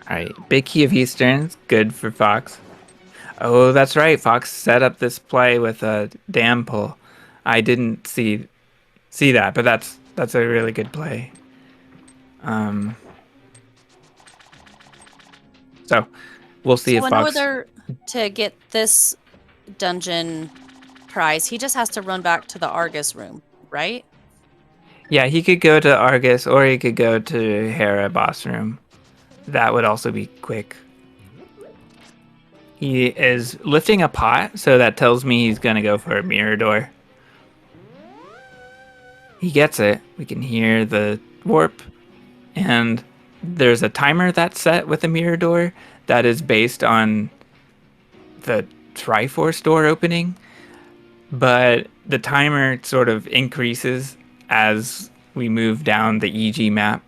Alright, big key of Eastern, good for Fox. Oh, that's right, Fox set up this play with a dam pull. I didn't see that, but that's a really good play. So we'll see if Fox... in order to get this dungeon prize, he just has to run back to the Argus room, right? Yeah, he could go to Argus, or he could go to Hera boss room. That would also be quick. He is lifting a pot, so that tells me he's gonna go for a mirror door. He gets it. We can hear the warp, and there's a timer that's set with a mirror door that is based on the Triforce door opening, but the timer sort of increases as we move down the EG map.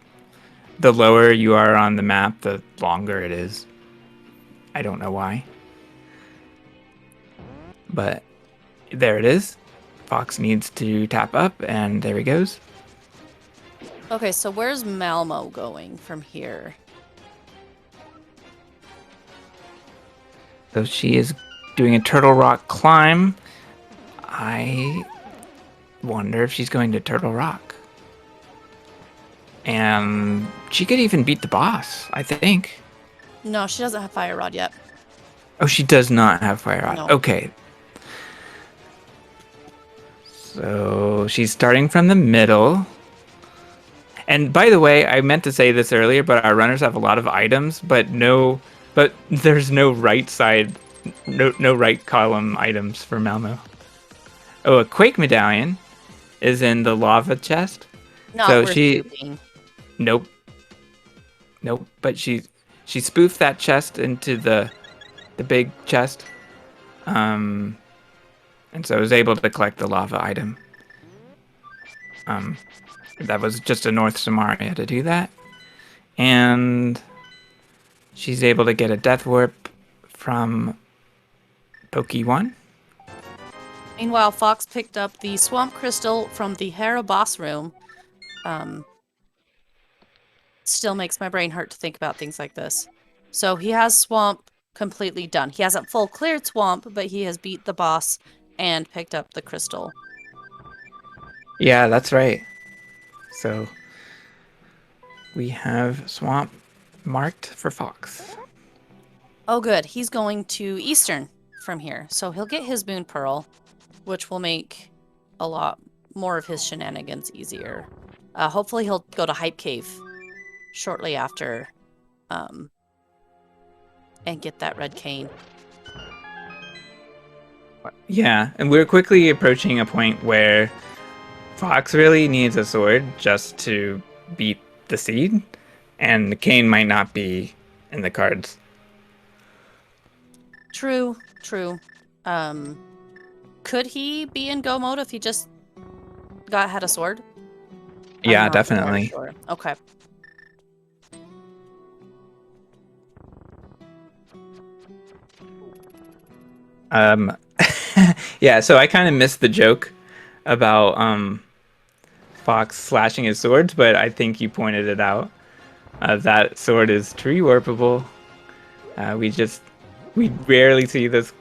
the lower you are on the map, the longer it is. I don't know why. But there it is. Fox needs to tap up, and there he goes. Okay, so where's Malmo going from here? So she is doing a Turtle Rock climb. I wonder if she's going to Turtle Rock. And she could even beat the boss, I think. No, she doesn't have Fire Rod yet. Oh, she does not have Fire Rod. No. Okay. So she's starting from the middle. And by the way, I meant to say this earlier, but our runners have a lot of items, but there's no right side, no right column items for Malmo. Oh, a Quake medallion is in the lava chest. Not So worth she, keeping. nope, but she spoofed that chest into the big chest, and so was able to collect the lava item. That was just a North Samaria to do that. And she's able to get a Death Warp from Poke 1. Meanwhile, Fox picked up the Swamp Crystal from the Hera boss room. Still makes my brain hurt to think about things like this. So he has Swamp completely done. He hasn't full cleared Swamp, but he has beat the boss and picked up the crystal. Yeah, that's right. So we have Swamp marked for Fox. Oh, good. He's going to Eastern from here. So he'll get his Moon Pearl, which will make a lot more of his shenanigans easier. Hopefully he'll go to Hype Cave shortly after and get that red cane. Yeah, and we're quickly approaching a point where Fox really needs a sword just to beat the seed, and the cane might not be in the cards. True. Could he be in go mode if he just had a sword? Yeah, I'm not definitely. Sure. Okay. Yeah, so I kind of missed the joke about Fox slashing his swords, but I think you pointed it out. That sword is tree warpable. We rarely see this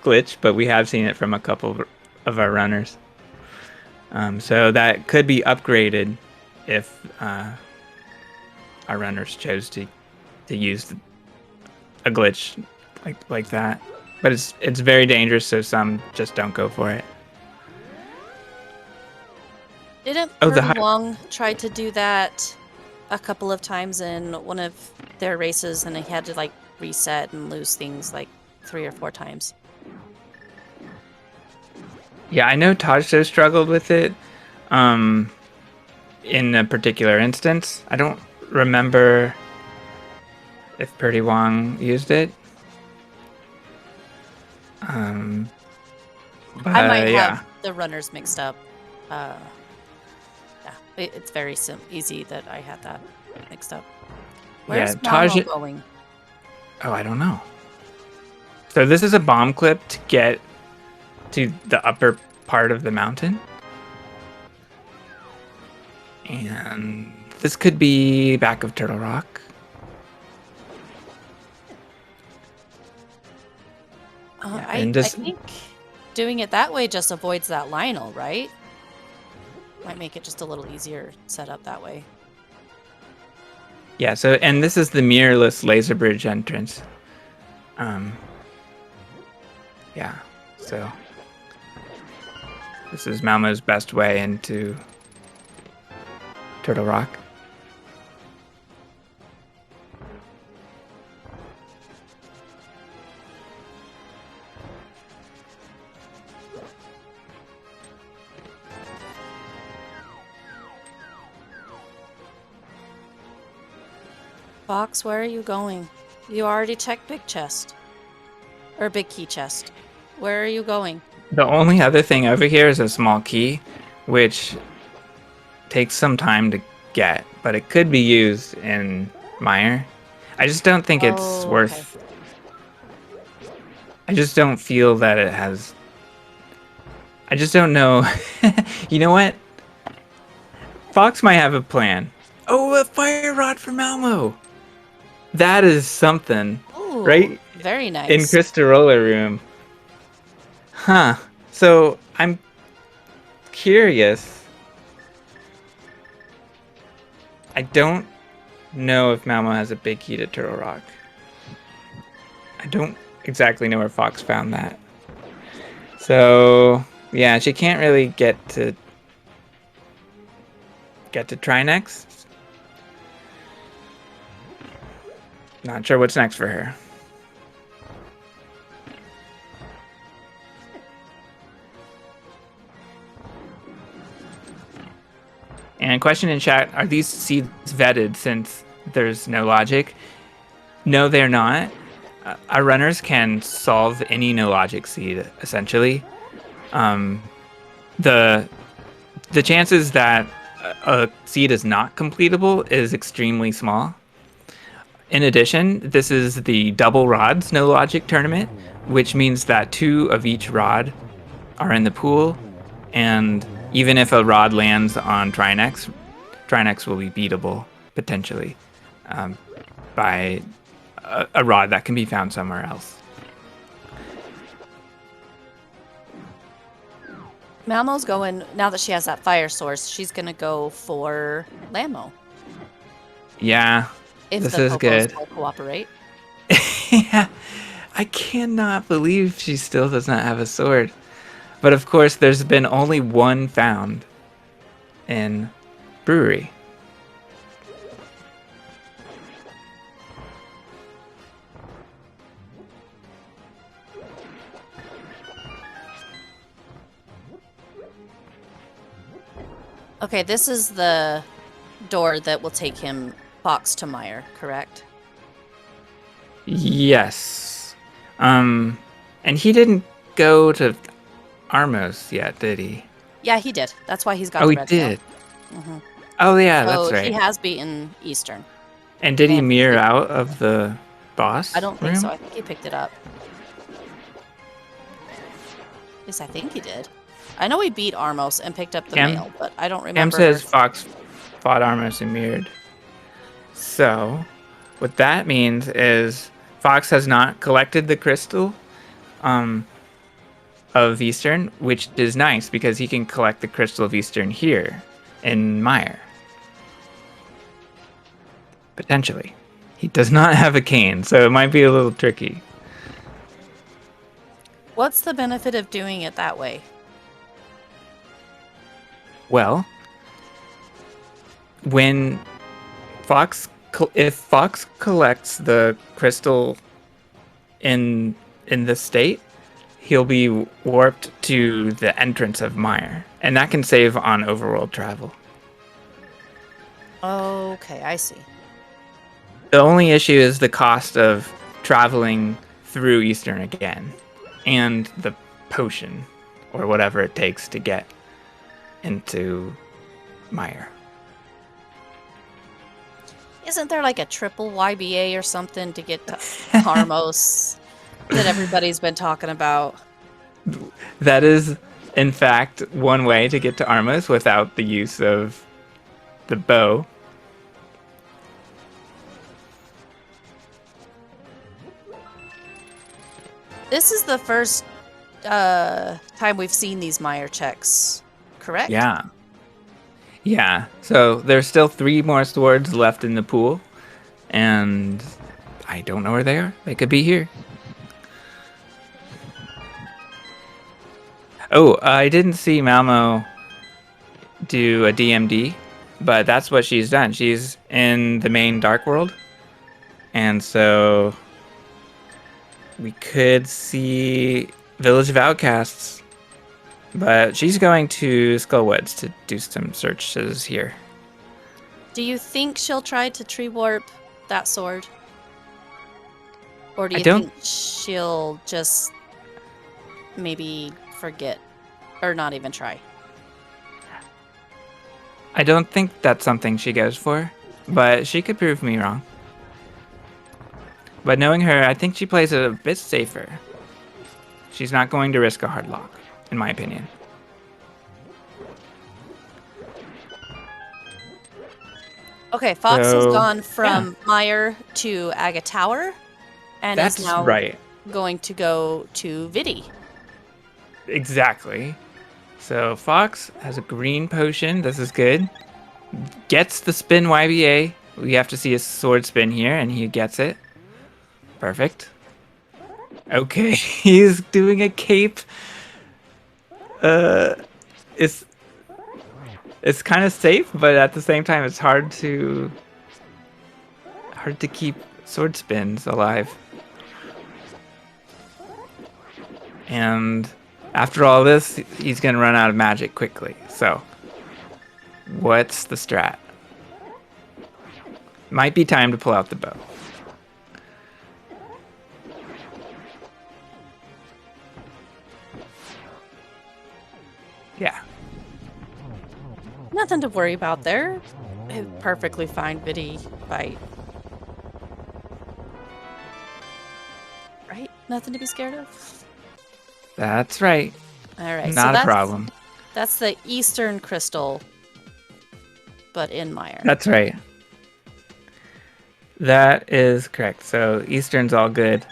glitch, but we have seen it from a couple of our runners. So that could be upgraded if our runners chose to use a glitch like that. But it's very dangerous, so some just don't go for it. Didn't Oh, Purdy Wong try to do that a couple of times in one of their races, and he had to like reset and lose things like 3 or 4 times? Yeah, I know Tajso struggled with it in a particular instance. I don't remember if Purdy Wong used it. But, I might yeah. have the runners mixed up. Yeah, it's very easy that I had that mixed up. Where's Malmo going? Oh, I don't know. So this is a bomb clip to get to the upper part of the mountain. And this could be back of Turtle Rock. I think doing it that way just avoids that Lionel, right? Might make it just a little easier set up that way. Yeah, so, and this is the mirrorless laser bridge entrance. Yeah, so this is Malmo's best way into Turtle Rock. Fox, where are you going? You already checked Big Chest. Or Big Key Chest. Where are you going? The only other thing over here is a small key, which takes some time to get, but it could be used in Meyer. I just don't think it's Oh, okay. worth. I just don't feel that it has. I just don't know. You know what? Fox might have a plan. Oh, a fire rod for Malmo. That is something, Ooh, right? very In nice. Cristarola room. Huh. So I'm curious. I don't know if Malmo has a big key to Turtle Rock. I don't exactly know where Fox found that. So yeah, she can't really get to try next. Not sure what's next for her. And question in chat, are these seeds vetted since there's no logic? No, they're not. Our runners can solve any no logic seed, essentially. The chances that a seed is not completable is extremely small. In addition, this is the double rods no logic tournament, which means that 2 of each rod are in the pool, and even if a rod lands on Trinex, Trinex will be beatable potentially by a rod that can be found somewhere else. Malmo's going, now that she has that fire source, she's going to go for Lamo. Yeah, If this the is Popos good. will cooperate. Yeah, I cannot believe she still does not have a sword. But of course, there's been only one found in Brewery. Okay, this is the door that will take him Fox to Meyer, correct? Yes. And he didn't go to Armos yet, did he? Yeah, he did. That's why he's got Oh, the he red tail. did. Oh, yeah, So that's he right. has beaten Eastern. And did he And mirror out of the I boss don't think so. room? I think he picked it up. Yes, I think he did. I know he beat Armos and picked up the Cam, mail, but I don't Cam remember. says Fox fought Armos and mirrored. So, what that means is Fox has not collected the crystal of Eastern, which is nice because he can collect the crystal of Eastern here in Meyer. Potentially. He does not have a cane, so it might be a little tricky. What's the benefit of doing it that way? Well, when if Fox collects the crystal in this state, he'll be warped to the entrance of Meyer, and that can save on overworld travel. Okay, I see. The only issue is the cost of traveling through Eastern again, and the potion, or whatever it takes to get into Meyer. Isn't there like a triple YBA or something to get to Armos that everybody's been talking about? That is, in fact, one way to get to Armos without the use of the bow. This is the first time we've seen these Meyer checks, correct? Yeah. Yeah. So there's still 3 more swords left in the pool, and I don't know where they are. They could be here. Oh, I didn't see Malmo do a DMD, but that's what she's done. She's in the main Dark World, and so we could see Village of Outcasts, but she's going to Skullwoods to do some searches here. Do you think she'll try to tree warp that sword? Or do I you don't- think she'll just maybe forget or not even try? I don't think that's something she goes for, but she could prove me wrong. But knowing her, I think she plays it a bit safer. She's not going to risk a hard lock, in my opinion. Okay, Fox has So, gone yeah, from Meyer to Aga Tower and is that's now right. going to go to Vidi. Exactly. So Fox has a green potion. This is good. Gets the spin YBA. We have to see a sword spin here, and he gets it. Perfect. Okay, he's doing a cape. It's it's kind of safe, but at the same time, it's hard to keep sword spins alive. And after all this, he's gonna run out of magic quickly. So, what's the strat? Might be time to pull out the bow. Yeah. Nothing to worry about there. A perfectly fine Vidi fight. Right? Nothing to be scared of. That's right. All right, so Not a problem. that's the Eastern Crystal, but in Meyer. That's right. That is correct. So Eastern's all good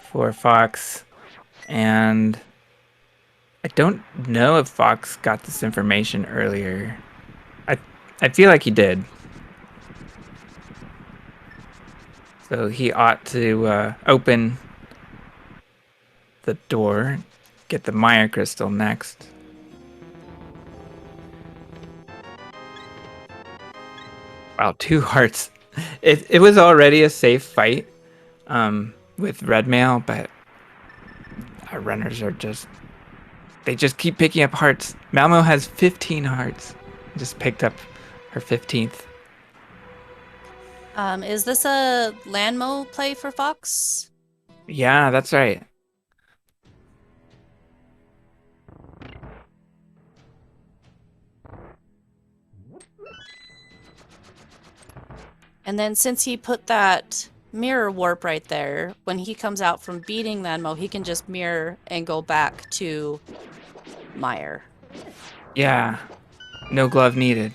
for Fox. And I don't know if Fox got this information earlier. I I feel like he did. So he ought to open the door, get the Meyer crystal next. Wow, 2 hearts. It was already a safe fight with red mail, but our runners are they just keep picking up hearts. Malmo has 15 hearts. Just picked up her 15th. Is this a Landmo play for Fox? Yeah, that's right. And then since he put that mirror warp right there, when he comes out from beating Landmo, he can just mirror and go back to Meyer. Yeah, no glove needed.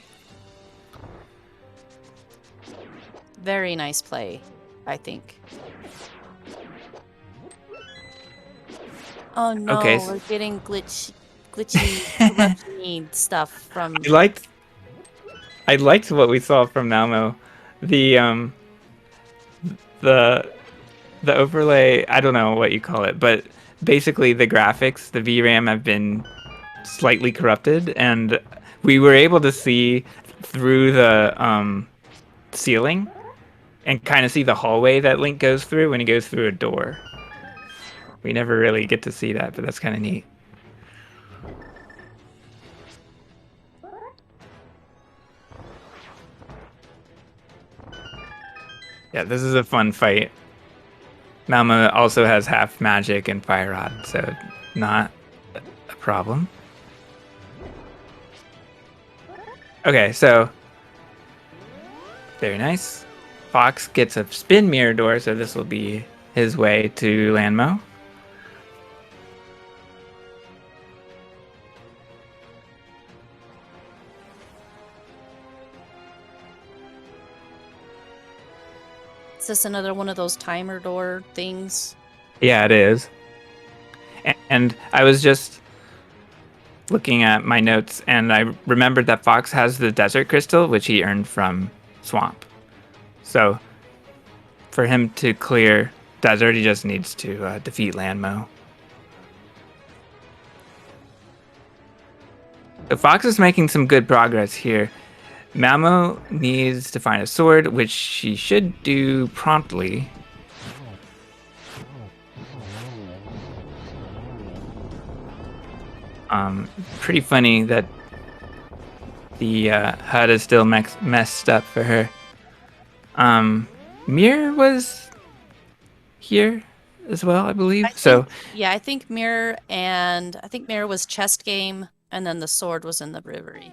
Very nice play, I think. Oh no, Okay, we're getting glitchy, corruption stuff from. I liked what we saw from Malmo. The the the overlay, I don't know what you call it, but basically the graphics, the VRAM have been slightly corrupted, and we were able to see through the ceiling and kind of see the hallway that Link goes through when he goes through a door. We never really get to see that, but that's kind of neat. Yeah, this is a fun fight. Malmo also has half magic and fire rod, so not a problem. Okay, so very nice. Fox gets a spin mirror door, so this will be his way to Landmo. Is this another one of those timer door things? Yeah, it is. And I was just looking at my notes, and I remembered that Fox has the desert crystal, which he earned from Swamp. So for him to clear desert, he just needs to defeat Landmo. So Fox is making some good progress here. Malmo needs to find a sword, which she should do promptly. Pretty funny that the HUD is still messed up for her. Mir was here as well, I believe. Yeah, I think Mirror was chest game, and then the sword was in the brewery.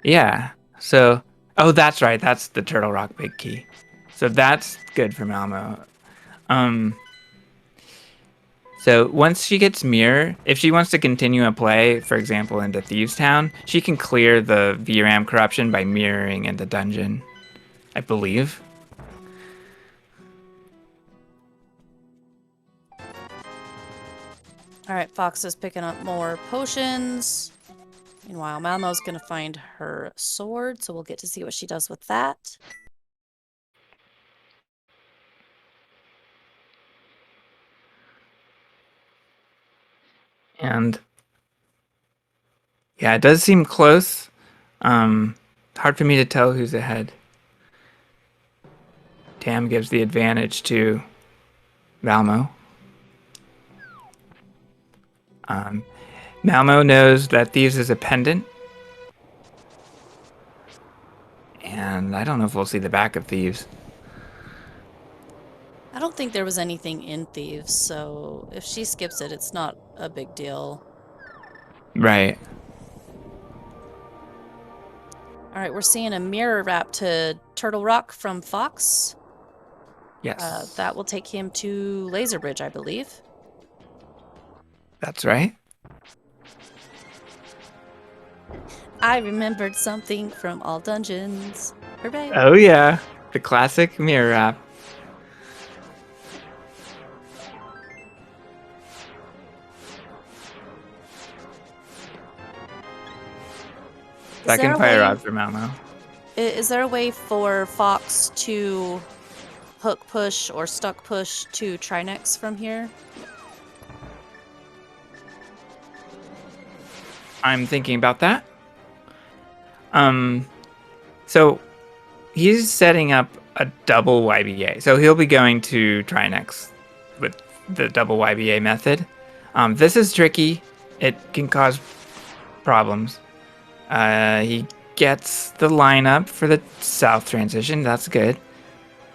Yeah. So, oh, that's right. That's the Turtle Rock big key. So that's good for Malmo. Um, so once she gets Mirror, if she wants to continue a play, for example, into Thieves Town, she can clear the VRAM corruption by mirroring in the dungeon, I believe. All right, Fox is picking up more potions. Meanwhile, Malmo's gonna find her sword, so we'll get to see what she does with that. And yeah, it does seem close. Hard for me to tell who's ahead. Tam gives the advantage to Malmo. Malmo knows that Thieves is a pendant. And I don't know if we'll see the back of Thieves. I don't think there was anything in Thieves, so if she skips it, it's not a big deal. Right. All right, we're seeing a mirror wrap to Turtle Rock from Fox. Yes. That will take him to Laser Bridge, I believe. That's right. I remembered something from all dungeons. Hooray! Oh, yeah. The classic mirror wrap. Second fire rod for Malmo. Is there a way for Fox to hook push or stuck push to Trinex from here? I'm thinking about that. So he's setting up a double YBA. So he'll be going to Trinex with the double YBA method. This is tricky. It can cause problems. He gets the lineup for the south transition. That's good.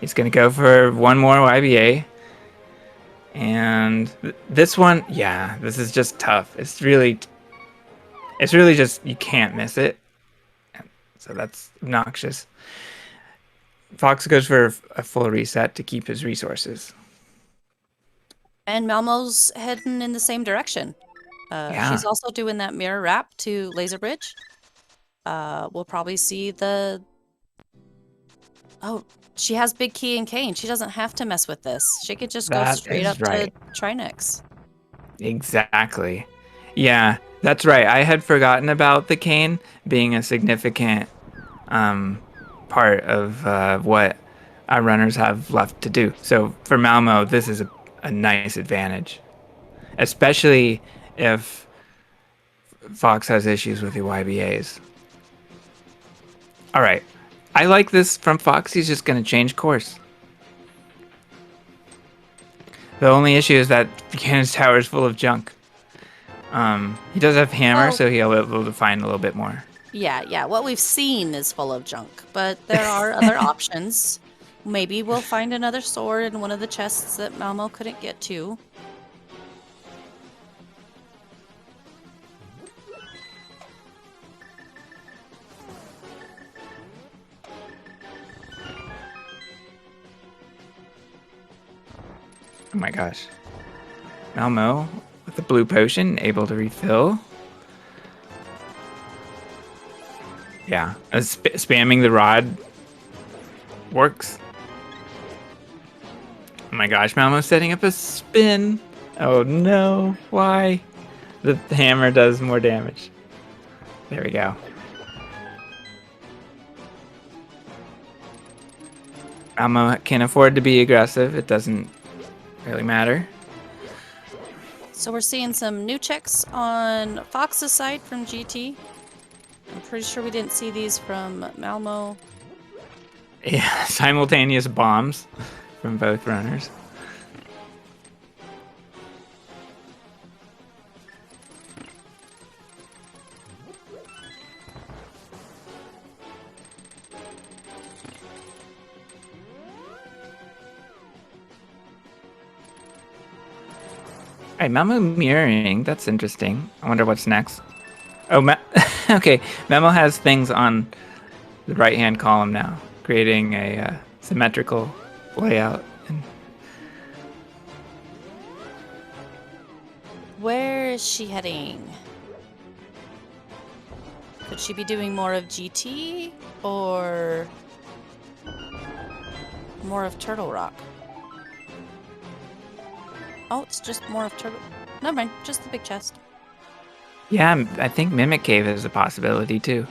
He's going to go for one more YBA. And this one, yeah, this is just tough. It's really just, you can't miss it. So that's obnoxious. Fox goes for a full reset to keep his resources. And Malmo's heading in the same direction. Yeah. She's also doing that mirror wrap to Laser Bridge. We'll probably see the... Oh, she has Big Key and Cane. She doesn't have to mess with this. She could just go That straight is up to right. Trinex. Exactly. Yeah, that's right. I had forgotten about the cane being a significant part of what our runners have left to do. So for Malmo, this is a nice advantage, especially if Fox has issues with the YBAs. All right. I like this from Fox. He's just going to change course. The only issue is that Buchanan's tower is full of junk. He does have hammer, so he'll be able to find a little bit more. Yeah. What we've seen is full of junk, but there are other options. Maybe we'll find another sword in one of the chests that Malmo couldn't get to. Oh my gosh. Malmo with the blue potion, able to refill. Yeah, spamming the rod works. Oh my gosh, Malmo's setting up a spin. Oh no, why? The hammer does more damage. There we go. Malmo can afford to be aggressive. It doesn't really matter. So we're seeing some new checks on Fox's side from GT. I'm pretty sure we didn't see these from Malmo. Yeah, simultaneous bombs from both runners. Alright, Malmo mirroring. That's interesting. I wonder what's next. Oh, Okay, Memo has things on the right-hand column now, creating a symmetrical layout. And Where is she heading? Could she be doing more of GT or more of Turtle Rock? Oh, it's just more of Turtle... Never mind, just the big chest. yeah, I think Mimic Cave is a possibility too.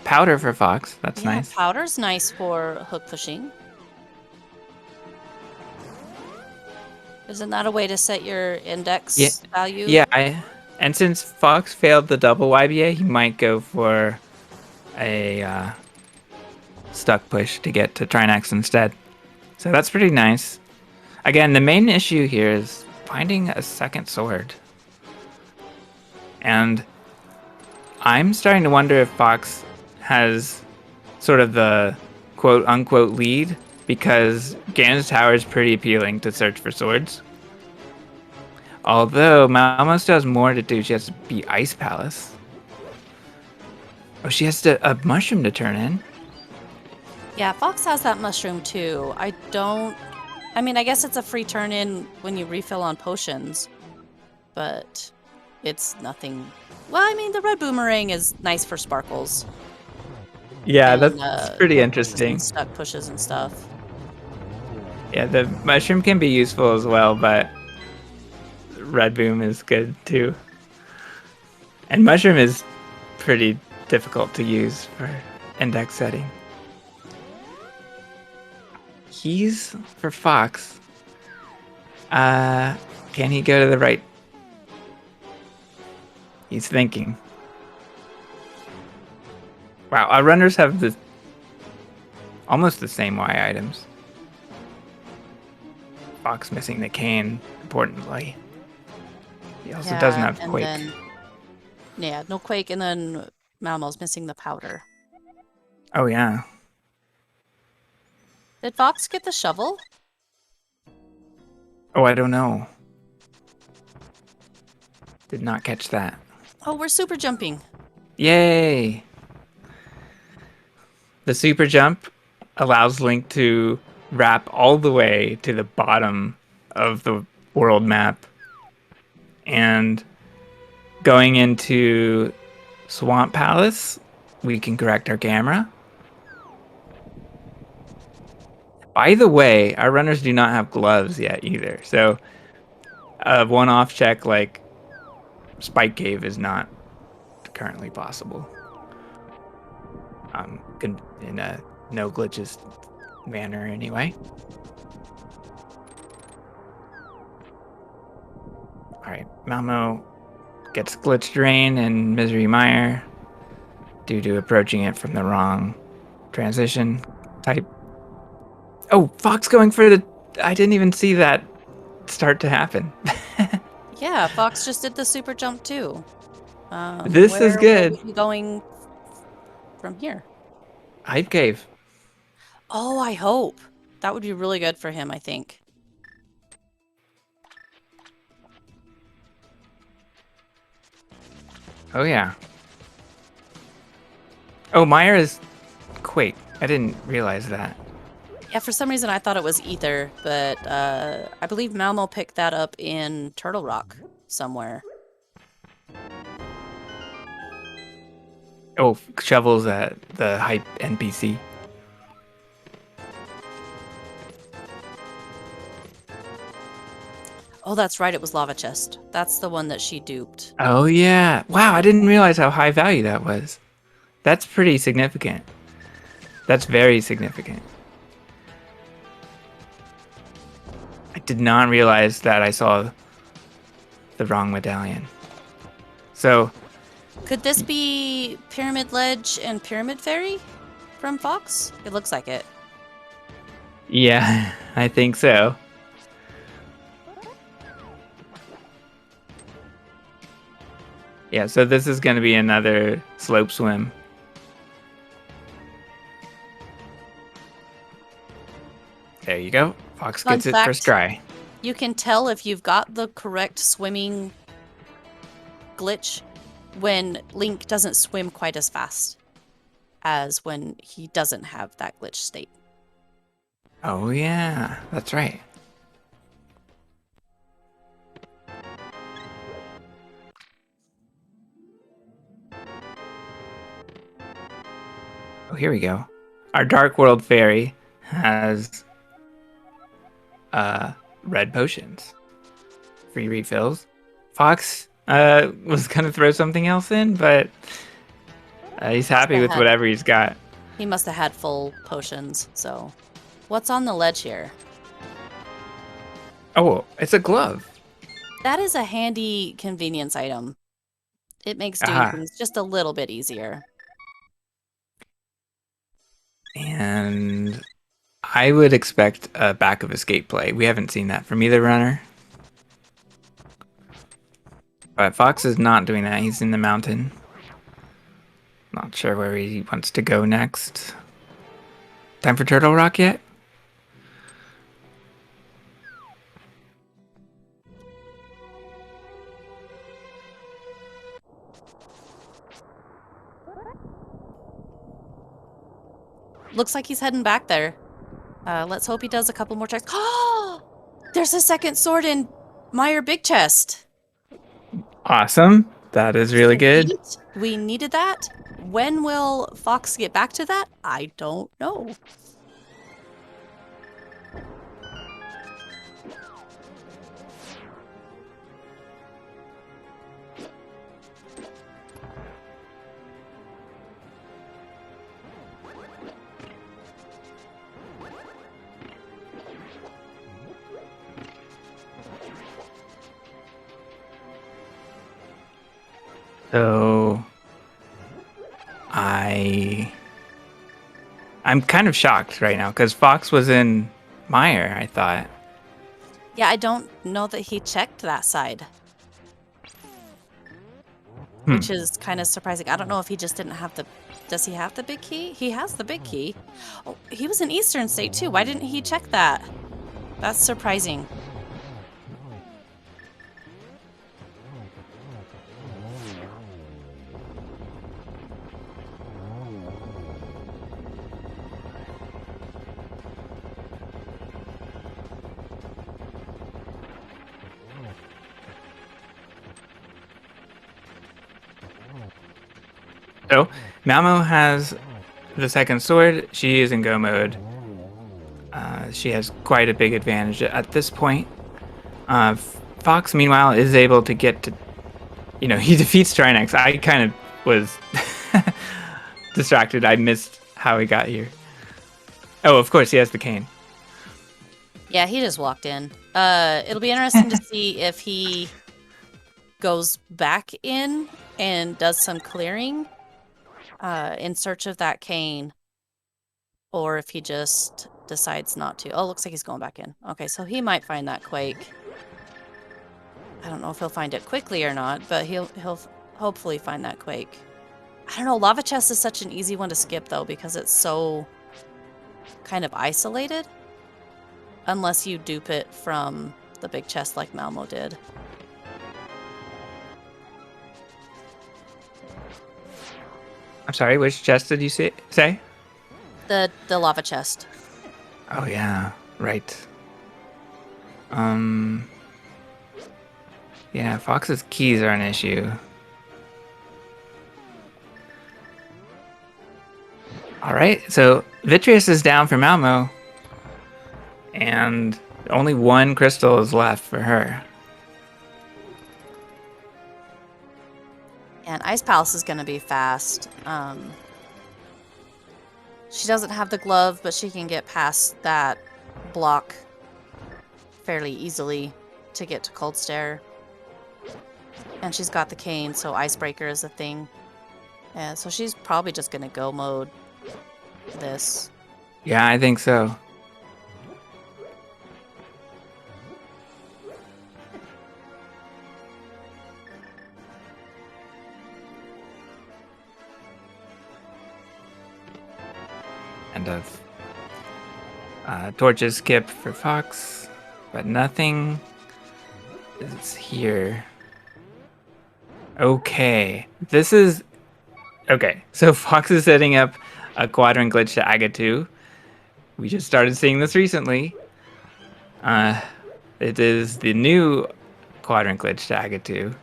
Powder for Fox, that's Yeah, nice. powder's nice for hook pushing. Isn't that a way to set your Yeah, index value? yeah. And since Fox failed the double YBA, he might go for a stuck push to get to Trinax instead. So that's pretty nice. Again, the main issue here is finding a second sword. And I'm starting to wonder if Fox has sort of the quote unquote lead because Ganon's Tower is pretty appealing to search for swords. Although Malmo still has more to do. She has to beat Ice Palace. Oh, she has a mushroom to turn in. Yeah, Fox has that mushroom too. I mean, I guess it's a free turn in when you refill on potions, but it's nothing. Well, I mean, the red boomerang is nice for sparkles Yeah, and that's pretty hook pushes and interesting. stuck pushes and stuff. Yeah, the mushroom can be useful as well, but red boom is good too. And mushroom is pretty difficult to use for index setting. Keys for Fox. Can he go to the right? He's thinking. Wow, our runners have almost the same Y items. Fox missing the cane, importantly. He also doesn't have and Quake. then yeah, no quake, and then Malmo's missing the powder. Oh yeah. Did Fox get the shovel? Oh, I don't know. Did not catch that. Oh, we're super jumping. Yay! The super jump allows Link to wrap all the way to the bottom of the world map. And going into Swamp Palace, we can correct our camera. By the way, our runners do not have gloves yet either. So a one-off check like Spike Cave is not currently possible. In a no glitches manner anyway. Alright, Malmo gets glitch drain and Misery Meyer due to approaching it from the wrong transition type. Oh, Fox going for the... I didn't even see that start to happen. Yeah, Fox just did the super jump too. This is Where will good. we be going from here? Hype Cave. Oh, I hope. That would be really good for him, I think. Oh, yeah. Oh, Meyer is Quake. I didn't realize that. Yeah, for some reason I thought it was Ether, but I believe Malmo picked that up in Turtle Rock somewhere. Oh, Shovel's the Hype NPC. Oh, that's right, it was Lava Chest. That's the one that she duped. Oh, yeah. Wow, I didn't realize how high value that was. That's pretty significant. That's very significant. I did not realize that I saw the wrong medallion. So, Could this be Pyramid Ledge and Pyramid Fairy from Fox? It looks like it. yeah, I think so. Yeah, so this is going to be another slope swim. There you go. Fox Fun gets it fact, first try. You can tell if you've got the correct swimming glitch when Link doesn't swim quite as fast as when he doesn't have that glitch state. Oh yeah, that's right. Oh, here we go. Our Dark World Fairy has red potions. Free refills. Fox was gonna throw something else in, but he's happy with whatever he's got. He must have had full potions, so. What's on the ledge here? Oh, it's a glove. That is a handy convenience item. It makes doing things just a little bit easier. And I would expect a back of escape play. We haven't seen that from either runner. But Fox is not doing that. He's in the mountain. Not sure where he wants to go next. Time for Turtle Rock yet? Looks like he's heading back there. Let's hope he does a couple more checks. Oh! There's a second sword in Meyer Big Chest. Awesome. That is really good. We needed that. When will Fox get back to that? I don't know. So I'm kind of shocked right now because Fox was in Meyer, I thought. Yeah, I don't know that he checked that side. Which is kind of surprising. I don't know if he just didn't have the... Does he have the big key? He has the big key. Oh, he was in Eastern State too. Why didn't he check that? That's surprising. So, Malmo has the second sword. She is in go mode. She has quite a big advantage at this point. Fox, meanwhile, is able to get to... he defeats Trinex. I kind of was distracted. I missed how he got here. Oh, of course, he has the cane. Yeah, he just walked in. It'll be interesting to see if he goes back in and does some clearing in search of that cane, or if he just decides not to. Oh, looks like he's going back in. Okay, so he might find that quake. I don't know if he'll find it quickly or not, but he'll hopefully find that quake. I don't know, Lava Chest is such an easy one to skip though because it's so kind of isolated. Unless you dupe it from the big chest like Malmo did. I'm sorry, which chest did you say? The lava chest. Oh yeah, right. Yeah, Fox's keys are an issue. All right, so Vitreous is down for Malmo, and only one crystal is left for her. And Ice Palace is going to be fast. She doesn't have the glove, but she can get past that block fairly easily to get to Cold Stare. And she's got the cane, so Icebreaker is a thing. Yeah, so she's probably just going to go mode this. Yeah, I think so. End of torches skip for Fox, but nothing is here. Okay, this is okay. So Fox is setting up a quadrant glitch to Aga 2. We just started seeing this recently. It is the new quadrant glitch to Aga 2.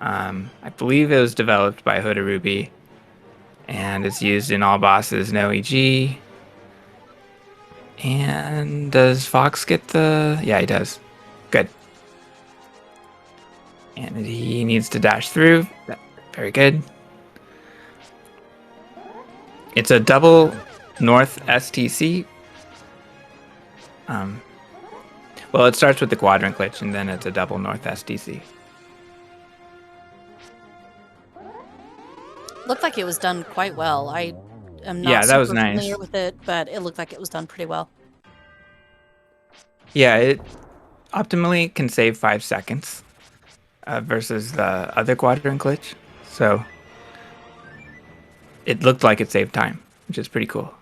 I believe it was developed by Hoda Ruby, and it's used in all bosses, no EG. And does Fox get the... Yeah, he does. Good. And he needs to dash through. Very good. It's a double north STC. Well, it starts with the quadrant glitch, and then it's a double north STC. Looked like it was done quite well. I am not Yeah, that was super nice. familiar with it, but it looked like it was done pretty well. Yeah, it optimally can save 5 seconds versus the other quadrant glitch. So it looked like it saved time, which is pretty cool.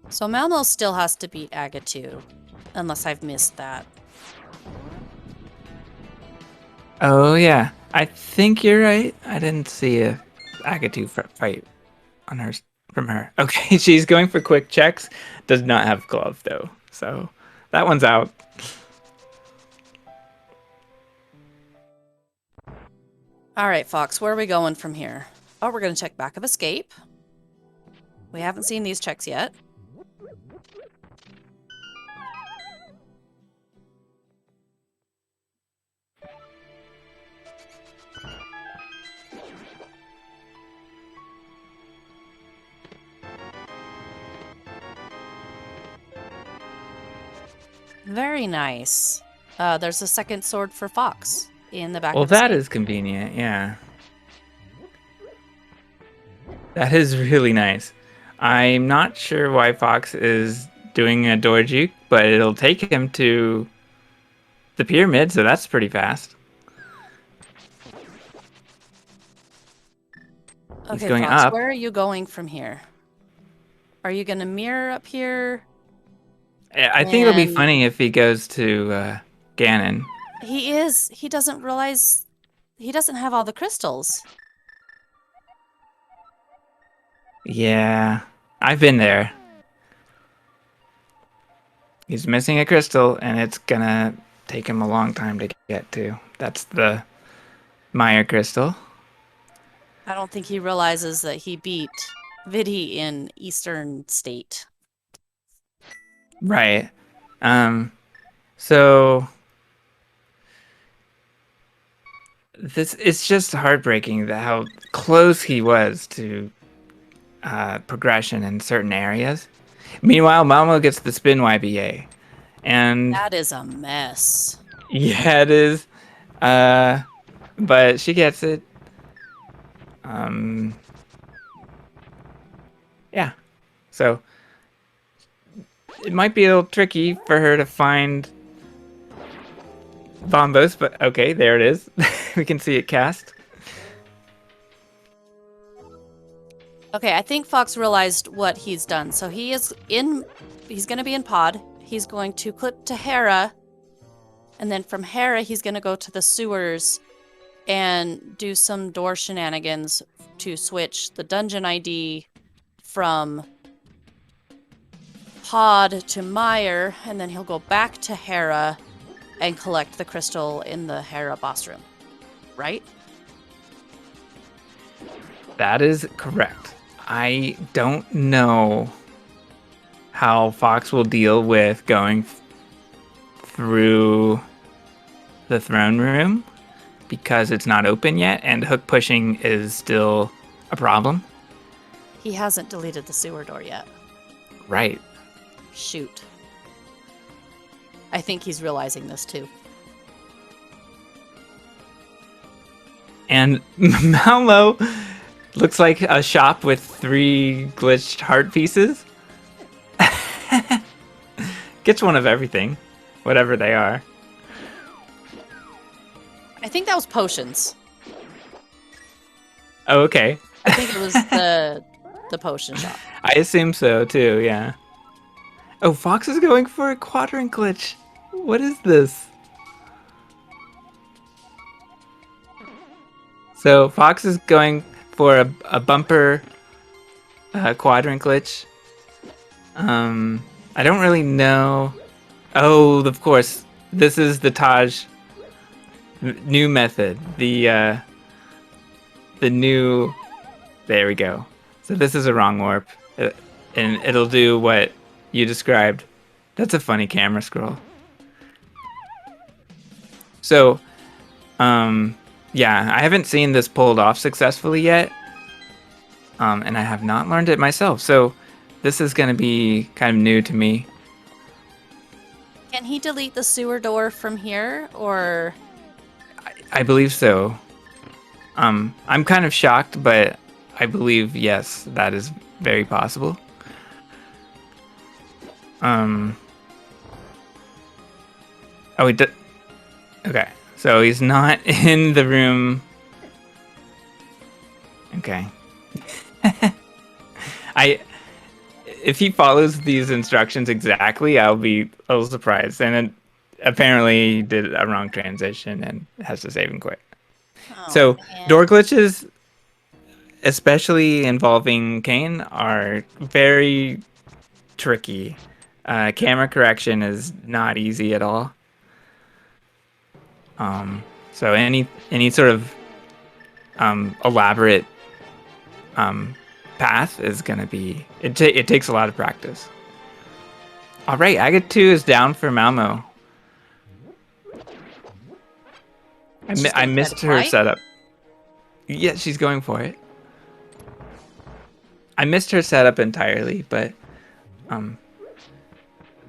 So Malmo still has to beat Aga 2, unless I've missed that. Oh, yeah. I think you're right. I didn't see a Agatu fight on her from her. Okay, she's going for quick checks. Does not have glove, though. So that one's out. All right, Fox, where are we going from here? Oh, we're going to check back of escape. We haven't seen these checks yet. Very nice. There's a second sword for Fox in the back Well, of that escape. is convenient, yeah. That is really nice. I'm not sure why Fox is doing a door juke, but it'll take him to the pyramid, so that's pretty fast. He's Okay, going Fox, up. where are you going from here? Are you going to mirror up here? I think it'll be And funny if he goes to Ganon. he is. He doesn't realize he doesn't have all the crystals. Yeah, I've been there. He's missing a crystal, and it's gonna take him a long time to get to. That's the Meyer crystal. I don't think he realizes that he beat Vidi in Eastern State. Right. So this it's just heartbreaking that how close he was to progression in certain areas. Meanwhile, Malmo gets the spin YBA, and That is a mess. yeah, it is. But she gets it. Yeah. So it might be a little tricky for her to find Bombos, but okay, there it is. We can see it cast. Okay, I think Fox realized what he's done. So he's going to be in pod. He's going to clip to Hera. And then from Hera, he's going to go to the sewers and do some door shenanigans to switch the dungeon ID from pod to Meyer. And then he'll go back to Hera and collect the crystal in the Hera boss room. Right? That is correct. I don't know how Fox will deal with going through the throne room because it's not open yet and hook pushing is still a problem. He hasn't deleted the sewer door yet. Right. Shoot. I think he's realizing this too. And Malmo looks like a shop with 3 glitched heart pieces. Gets one of everything, whatever they are. I think that was potions. Oh, okay. I think it was the potion shop. I assume so too, yeah. Oh, Fox is going for a quadrant glitch. What is this? So Fox is going for a bumper quadrant glitch. I don't really know. Oh, of course, this is the Taj new method. The new. There we go. So this is a wrong warp, and it'll do what you described. That's a funny camera scroll. So, yeah, I haven't seen this pulled off successfully yet, and I have not learned it myself. So this is going to be kind of new to me. Can he delete the sewer door from here, or? I believe so. I'm kind of shocked, but I believe yes, that is very possible. Oh, he did. Okay, so he's not in the room. Okay. If he follows these instructions exactly, I'll be a little surprised. And then apparently he did a wrong transition and has to save and quit. Oh, So door man. glitches, especially involving Kane, are very tricky. Camera correction is not easy at all. So any sort of elaborate path is gonna be it takes a lot of practice. All right, Agate 2 is down for Malmo. She's I gonna try to missed her fight? setup. Yeah, she's going for it. I missed her setup entirely, but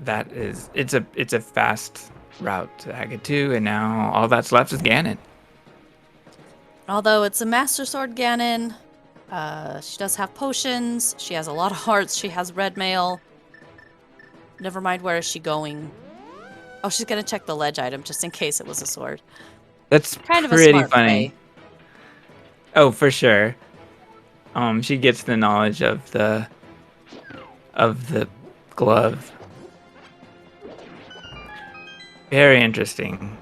that is it's a fast route to Agate 2, and now all that's left is Ganon. Although it's a Master Sword Ganon, she does have potions, she has a lot of hearts, she has red mail. Never mind, where is she going? Oh, she's gonna check the ledge item just in case it was a sword. That's Kind of a pretty smart funny. play. Oh, for sure. She gets the knowledge of the glove. Very interesting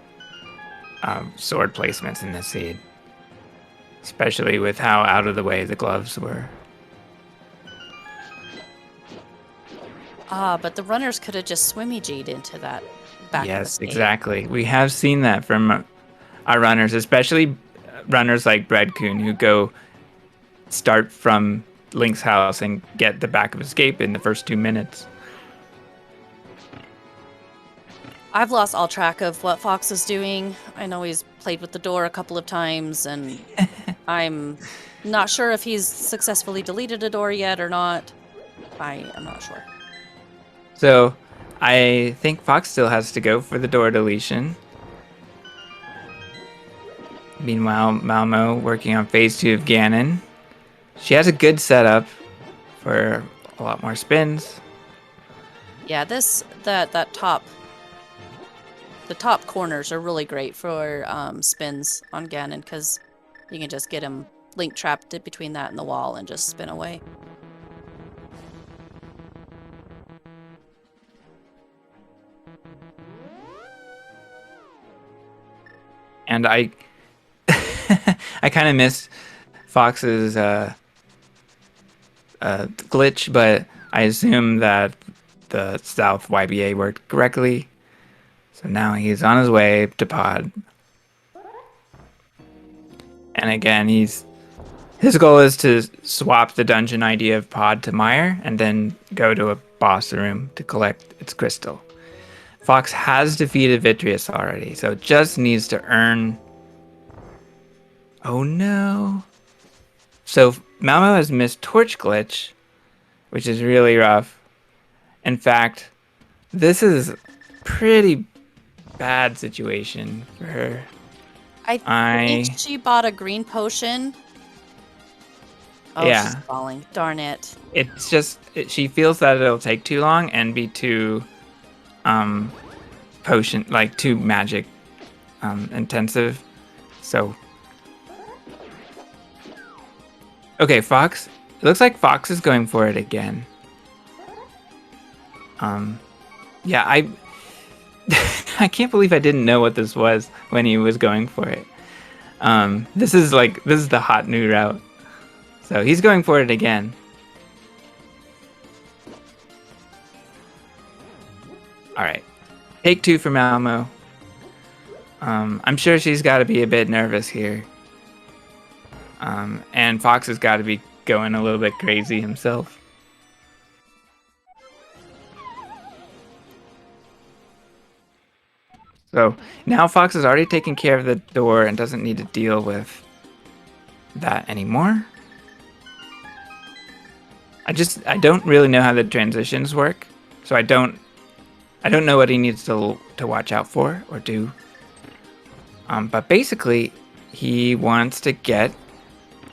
sword placements in this seed, especially with how out of the way the gloves were. Ah, but the runners could have just swimmy G'd into that back of the Yes, stage. exactly. We have seen that from our runners, especially runners like Breadcoon, who go start from Link's house and get the back of escape in the first 2 minutes. I've lost all track of what Fox is doing. I know he's played with the door a couple of times, and I'm not sure if he's successfully deleted a door yet or not. I am not sure. So I think Fox still has to go for the door deletion. Meanwhile, Malmo working on phase 2 of Ganon. She has a good setup for a lot more spins. Yeah, that top, the top corners are really great for spins on Ganon, because you can just get him link trapped between that and the wall and just spin away. And I I kind of missed Fox's glitch, but I assume that the South YBA worked correctly. So now he's on his way to Pod. And again, his goal is to swap the dungeon ID of Pod to Meyer and then go to a boss room to collect its crystal. Fox has defeated Vitreous already, so it just needs to earn. Oh no. So Malmo has missed Torch Glitch, which is really rough. In fact, this is a pretty bad situation for her. I think she bought a green potion. Oh, she's Yeah. falling. Darn it. It's just she feels that it'll take too long and be too potion, like too magic intensive. So okay, Fox. It looks like Fox is going for it again. Yeah, I can't believe I didn't know what this was when he was going for it. This is the hot new route. So he's going for it again. All right, take 2 for Malmo. I'm sure she's got to be a bit nervous here. And Fox has got to be going a little bit crazy himself. So now Fox has already taken care of the door and doesn't need to deal with that anymore. I don't really know how the transitions work, so I don't know what he needs to watch out for or do. But basically, he wants to get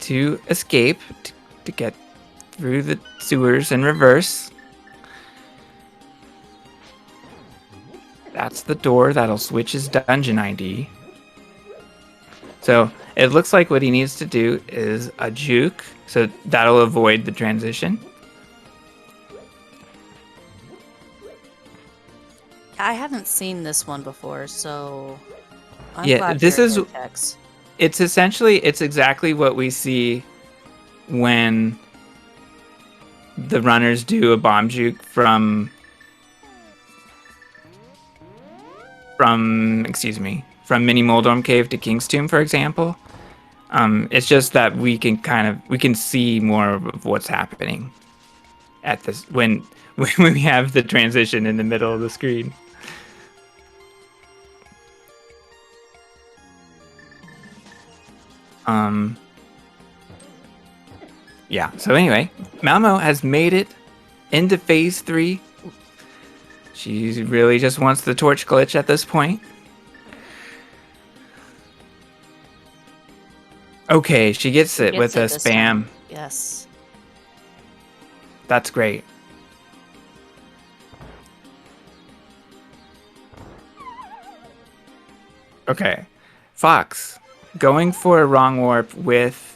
to escape to get through the sewers in reverse. That's the door that'll switch his dungeon ID. So it looks like what he needs to do is a juke, so that'll avoid the transition. I haven't seen this one before, so I'm Yeah, glad this you're is here, Tex. it's exactly what we see when the runners do a bomb juke from Mini Moldorm Cave to King's Tomb, for example. It's just that we can see more of what's happening at this when we have the transition in the middle of the screen. Yeah. So anyway, Malmo has made it into phase 3. She really just wants the torch glitch at this point. Okay, she gets it with a spam. Time. Yes. That's great. Okay. Fox, going for a wrong warp with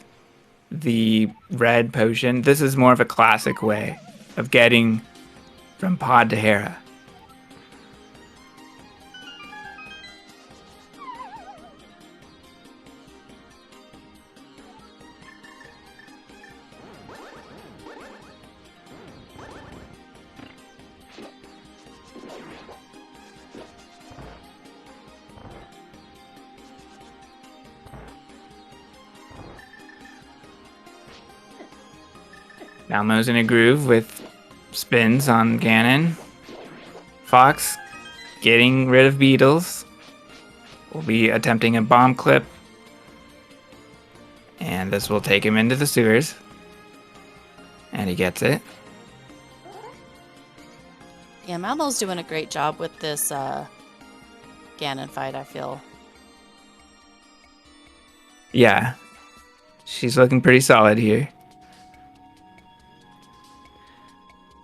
the red potion. This is more of a classic way of getting from Pod to Hera. Malmo's in a groove with spins on Ganon. Fox getting rid of beetles. Will be attempting a bomb clip. And this will take him into the sewers. And he gets it. Yeah, Malmo's doing a great job with this Ganon fight, I feel. Yeah. She's looking pretty solid here.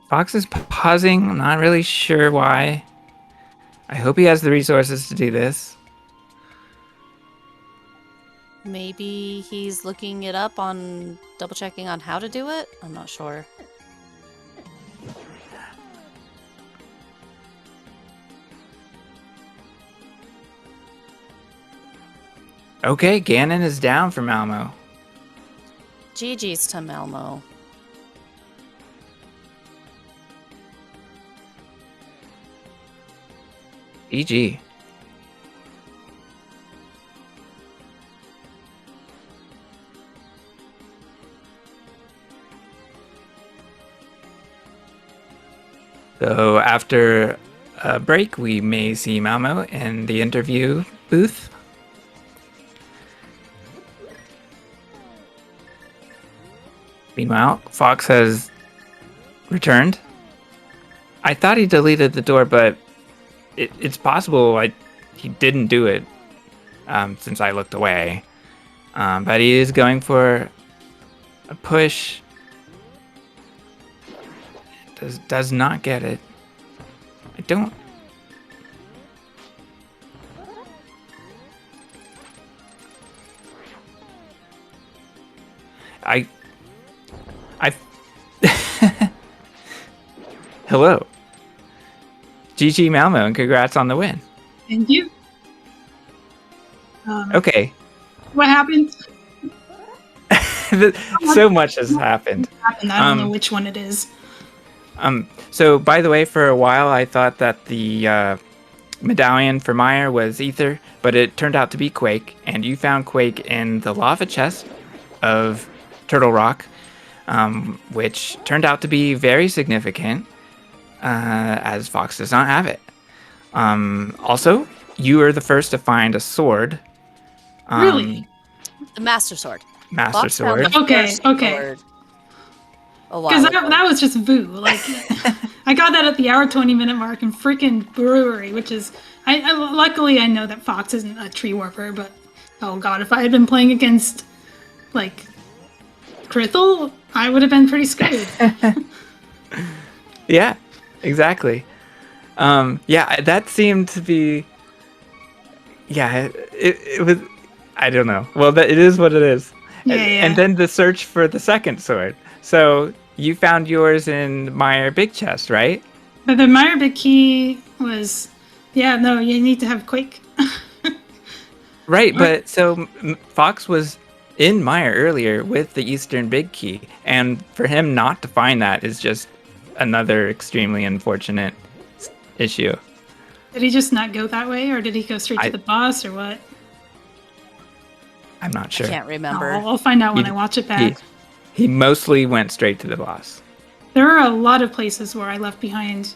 Fox is pausing. I'm not really sure why. I hope he has the resources to do this. Maybe he's looking it up on double checking on how to do it? I'm not sure. Okay, Ganon is down for Malmo. GG's to Malmo. GG. So after a break, we may see Malmo in the interview booth. Meanwhile, Fox has returned. I thought he deleted the door, but it's possible he didn't do it since I looked away. But he is going for a push. Does not get it. I don't. Hello. GG Malmo, and congrats on the win. Thank you. Okay. What happened? So much has happened. I don't know which one it is. So, by the way, for a while I thought that the medallion for Meyer was Ether, but it turned out to be Quake, and you found Quake in the lava chest of Turtle Rock, which turned out to be very significant, as Fox does not have it. Also, you were the first to find a sword. Really? The Master Sword. Master Fox found Sword. the Okay, first okay. sword a Because while ago. that was just Vu. Like, I got that at the hour 20-minute mark in freaking brewery, which is. Luckily I know that Fox isn't a tree warper, but oh god, if I had been playing against like Crithel, I would have been pretty screwed. Yeah, exactly. Yeah, that seemed to be. Yeah, it was. I don't know. Well, it is what it is. Yeah, And yeah. then the search for the second sword. So you found yours in Meyer Big Chest, right? But the Meyer Big Key was, yeah, no, you need to have Quake. Right, Or- but so Fox was in Meyer earlier with the Eastern Big Key, and for him not to find that is just another extremely unfortunate issue. Did he just not go that way, or did he go straight to I- the boss, or what? I'm not I sure. can't remember. I'll find out when He- I watch it back. He mostly went straight to the boss. There are a lot of places where I left behind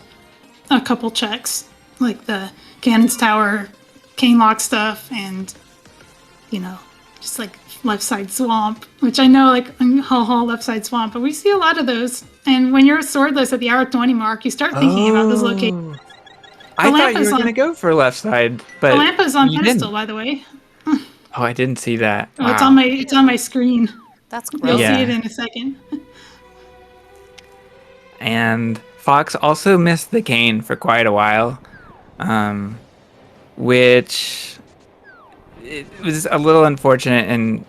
a couple checks, like the Ganon's Tower, Cane Lock stuff, and, you know, just like left side swamp, which I know like Hull Hall left side swamp, but we see a lot of those. And when you're swordless at the hour 20 mark, you start thinking about those locations. I thought you Lampa's were on- gonna go for left side, The but lamp is on you pedestal, didn't. by the way. Oh, I didn't see that. Oh, Wow. it's on my screen. That's You'll gross. see Yeah. it in a second. And Fox also missed the cane for quite a while, which it was a little unfortunate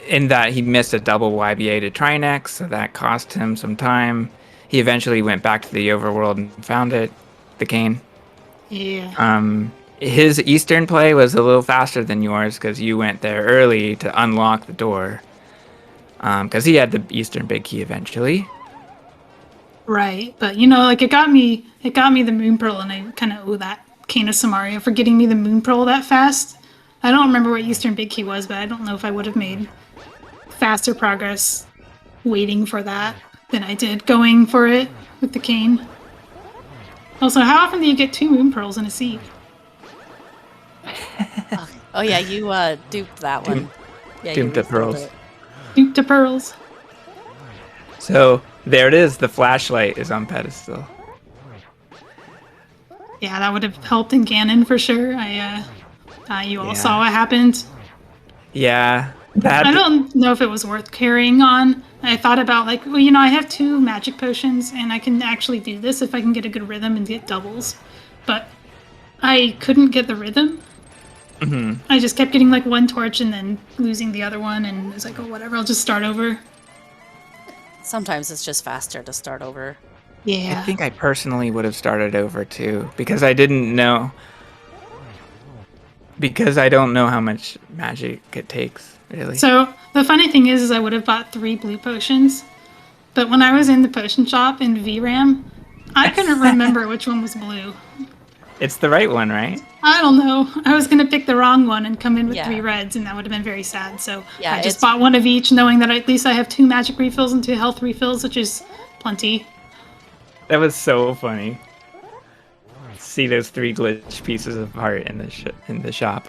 in that he missed a double YBA to Trinex, so that cost him some time. He eventually went back to the overworld and found it, the cane. Yeah. His Eastern play was a little faster than yours because you went there early to unlock the door. Because he had the Eastern Big Key eventually. Right, but you know, like it got me the Moon Pearl, and I kind of owe that Kane of Samaria for getting me the Moon Pearl that fast. I don't remember what Eastern Big Key was, but I don't know if I would have made faster progress waiting for that than I did going for it with the cane. Also, how often do you get 2 Moon Pearls in a seed? Oh yeah, you duped that one. Yeah, Doomed to refilled pearls. it. Duke to pearls. So there it is. The flashlight is on pedestal. Yeah, that would have helped in Ganon for sure. You all Yeah. saw what happened. Yeah, I that don't know if it was worth carrying on. I thought about like, well, you know, I have 2 magic potions, and I can actually do this if I can get a good rhythm and get doubles. But I couldn't get the rhythm. I just kept getting like 1 torch and then losing the other one, and it was like, oh, whatever, I'll just start over. Sometimes it's just faster to start over. Yeah. I think I personally would have started over too because I didn't know. Because I don't know how much magic it takes, really. So the funny thing is I would have bought 3 blue potions, but when I was in the potion shop in VRAM, I couldn't remember which one was blue. It's the right one, right? I don't know. I was gonna pick the wrong one and come in with Yeah. 3 reds, and that would have been very sad. So Yeah, I just it's- bought 1 of each, knowing that at least I have 2 magic refills and 2 health refills, which is plenty. That was so funny. See those 3 glitch pieces of art in the shop.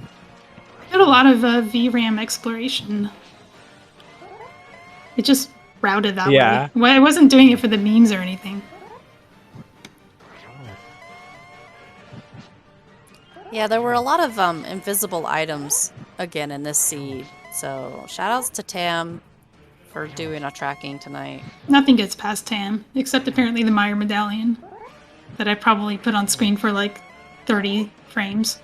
I did a lot of VRAM exploration. It just routed that Yeah. way. Well, I wasn't doing it for the memes or anything. Yeah, there were a lot of invisible items again in this seed. So shoutouts to Tam for doing our tracking tonight. Nothing gets past Tam, except apparently the Meyer medallion that I probably put on screen for like 30 frames.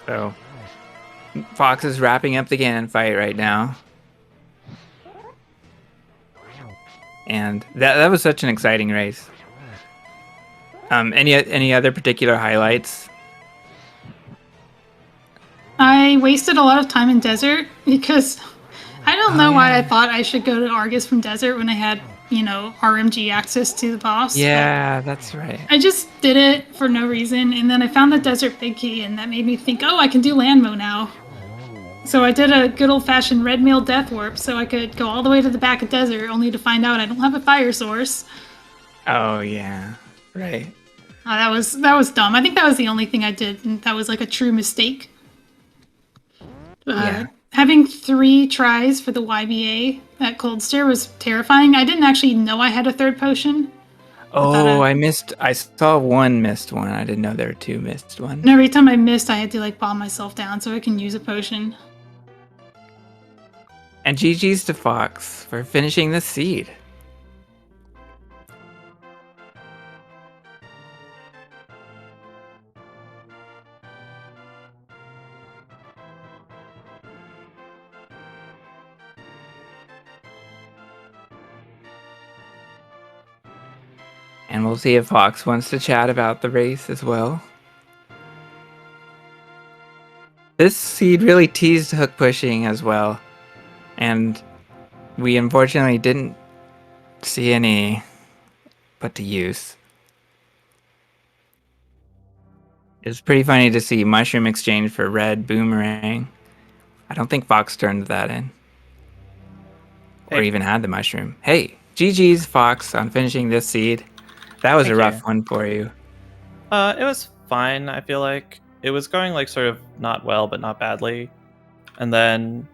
So Fox is wrapping up the Ganon fight right now. And that was such an exciting race. Any other particular highlights? I wasted a lot of time in desert because I don't know why I yeah. thought I should go to Argus from desert when I had, RMG access to the boss. But Yeah, that's right. I just did it for no reason, and then I found the desert big key, and that made me think, oh, I can do Landmo now. So I did a good old-fashioned red mail death warp, so I could go all the way to the back of desert, only to find out I don't have a fire source. Oh yeah, right. That was dumb. I think that was the only thing I did, and that was like a true mistake. Yeah. Having 3 tries for the YBA at Cold Stare was terrifying. I didn't actually know I had a third potion. Oh, I saw one missed one. I didn't know there were 2 missed ones. And every time I missed, I had to like bomb myself down so I can use a potion. And GG's to Fox for finishing the seed. And we'll see if Fox wants to chat about the race as well. This seed really teased hook pushing as well. And we unfortunately didn't see any put to use. It's pretty funny to see mushroom exchange for red boomerang. I don't think Fox turned that in. Or even had the mushroom. Hey, GG's Fox on finishing this seed. That was a rough one for you. It was fine, I feel like. It was going like sort of not well, but not badly. And then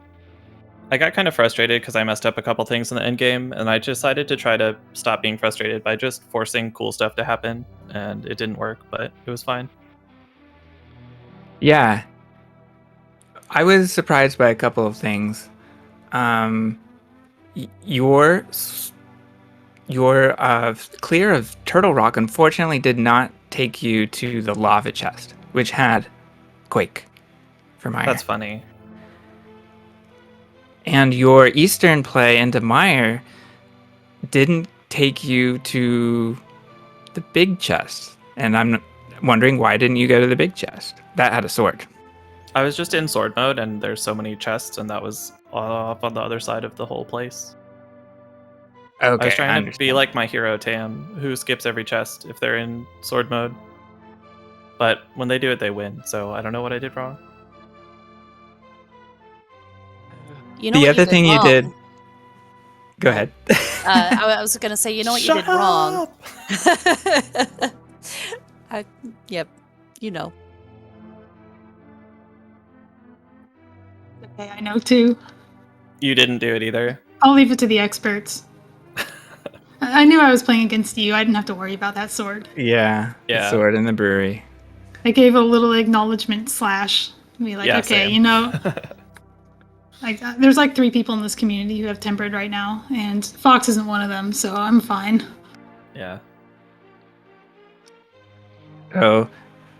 I got kind of frustrated because I messed up a couple things in the end game, and I decided to try to stop being frustrated by just forcing cool stuff to happen, and it didn't work, but it was fine. Yeah. I was surprised by a couple of things. Your clear of Turtle Rock unfortunately did not take you to the lava chest, which had Quake for Meyer. That's funny. And your Eastern play into Meyer didn't take you to the big chest. And I'm wondering, why didn't you go to the big chest? That had a sword. I was just in sword mode, and there's so many chests, and that was off on the other side of the whole place. Okay, I was trying to be like my hero Tam, who skips every chest if they're in sword mode. But when they do it, they win, so I don't know what I did wrong. You know The what other thing you wrong? did... Go ahead. I was going to say, you know what you did wrong? Yep, you know. Okay, I know too. You didn't do it either. I'll leave it to the experts. I knew I was playing against you. I didn't have to worry about that sword. Yeah. The sword in the brewery. I gave a little acknowledgement slash. Be like, Yeah, okay, same. you know, like there's like 3 people in this community who have tempered right now, and Fox isn't one of them, so I'm fine. Yeah. So,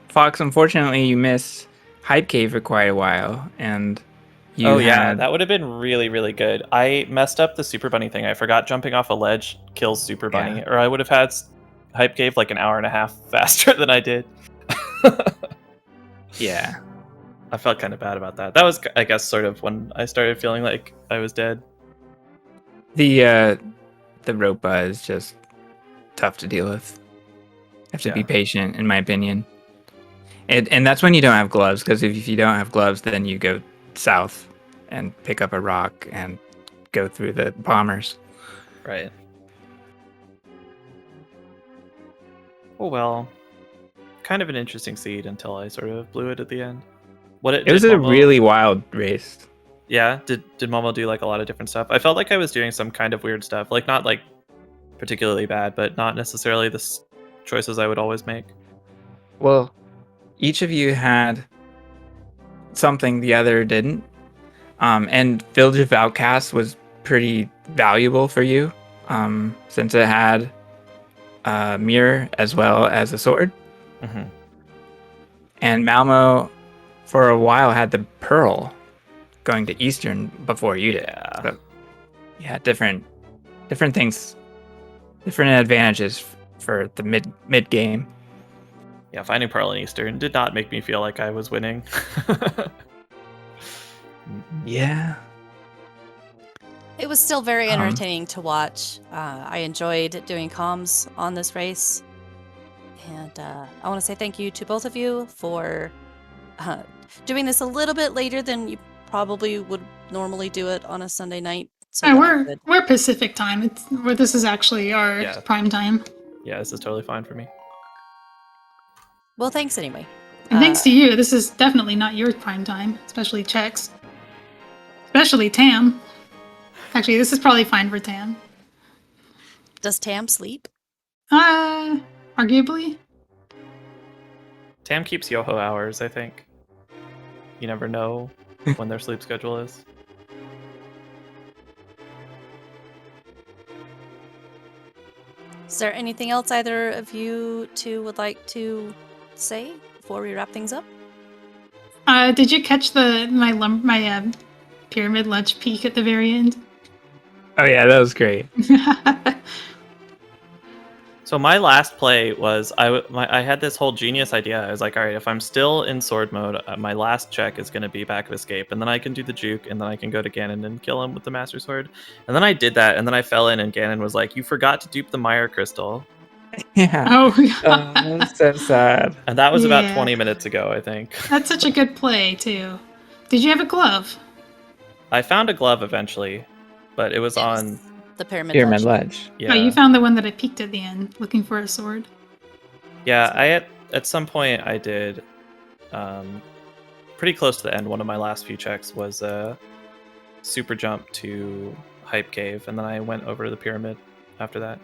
Fox, unfortunately, you missed Hype Cave for quite a while, and you yeah, that would have been really, really good. I messed up the Super Bunny thing. I forgot jumping off a ledge kills Super Bunny, or I would have had Hype Cave like an hour and a half faster than I did. Yeah. I felt kind of bad about that. That was, I guess, sort of when I started feeling like I was dead. The Ropa is just tough to deal with. You have to be patient, in my opinion. And that's when you don't have gloves, because if you don't have gloves, then you go south and pick up a rock and go through the bombers. Right. Oh well. Kind of an interesting seed until I sort of blew it at the end. It was a really wild race. Yeah? Did Momo do like a lot of different stuff? I felt like I was doing some kind of weird stuff. Like not like particularly bad, but not necessarily the choices I would always make. Well, each of you had something the other didn't. And Village of Outcasts was pretty valuable for you, since it had a mirror as well as a sword. Mm-hmm. And Malmo for a while had the Pearl going to Eastern before you did. Yeah. So, yeah, different things, different advantages for the mid game. Yeah, finding Pearl in Eastern did not make me feel like I was winning. Yeah. It was still very entertaining to watch. I enjoyed doing comms on this race. And I want to say thank you to both of you for doing this a little bit later than you probably would normally do it on a Sunday night. So Yeah, that I could- we're Pacific time. This is actually our Yeah. prime time. Yeah, this is totally fine for me. Well, thanks anyway. And thanks to you, this is definitely not your prime time, especially Chex. Especially Tam. Actually, this is probably fine for Tam. Does Tam sleep? Arguably. Tam keeps Yoho hours, I think. You never know when their sleep schedule is. Is there anything else either of you two would like to say before we wrap things up? Did you catch my pyramid lunch peak at the very end? Oh yeah, that was great. So my last play was I had this whole genius idea. I was like, all right, if I'm still in sword mode, my last check is going to be back of escape, and then I can do the juke, and then I can go to Ganon and kill him with the master sword. And then I did that, and then I fell in, and Ganon was like, "You forgot to dupe the Meyer crystal," Yeah. Oh, That's so sad. and that was about Yeah. 20 minutes ago, I think. that's such a good play too. Did you have a glove? I found a glove eventually, but it was on. The pyramid Pyramid Ledge. Ledge. Yeah, Oh, you found the one that I peeked at the end, looking for a sword. yeah. I at some point I did, pretty close to the end. One of my last few checks was a super jump to Hype Cave, and then I went over to the pyramid after that.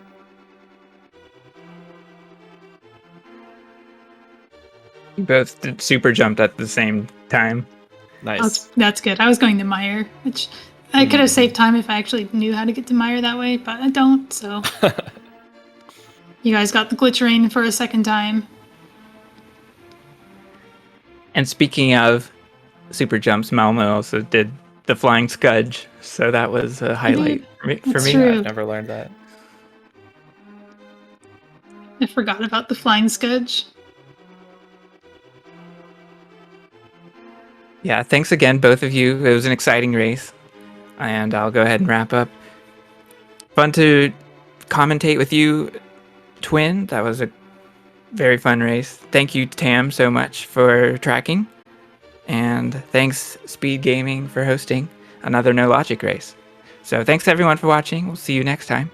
You both did super jumped at the same time. Nice. That's good. I was going to Meyer, which I could have saved time if I actually knew how to get to Meyer that way, but I don't, so. You guys got the glitch rain for a second time. And speaking of super jumps, Malmo also did the flying scudge, so that was a highlight for That's me. true. I've never learned that. I forgot about the flying scudge. Yeah, thanks again, both of you. It was an exciting race, and I'll go ahead and wrap up. Fun to commentate with you, Twin. That was a very fun race. Thank you, Tam, so much for tracking, and thanks, SpeedGaming, for hosting another No Logic race. So thanks everyone for watching. We'll see you next time.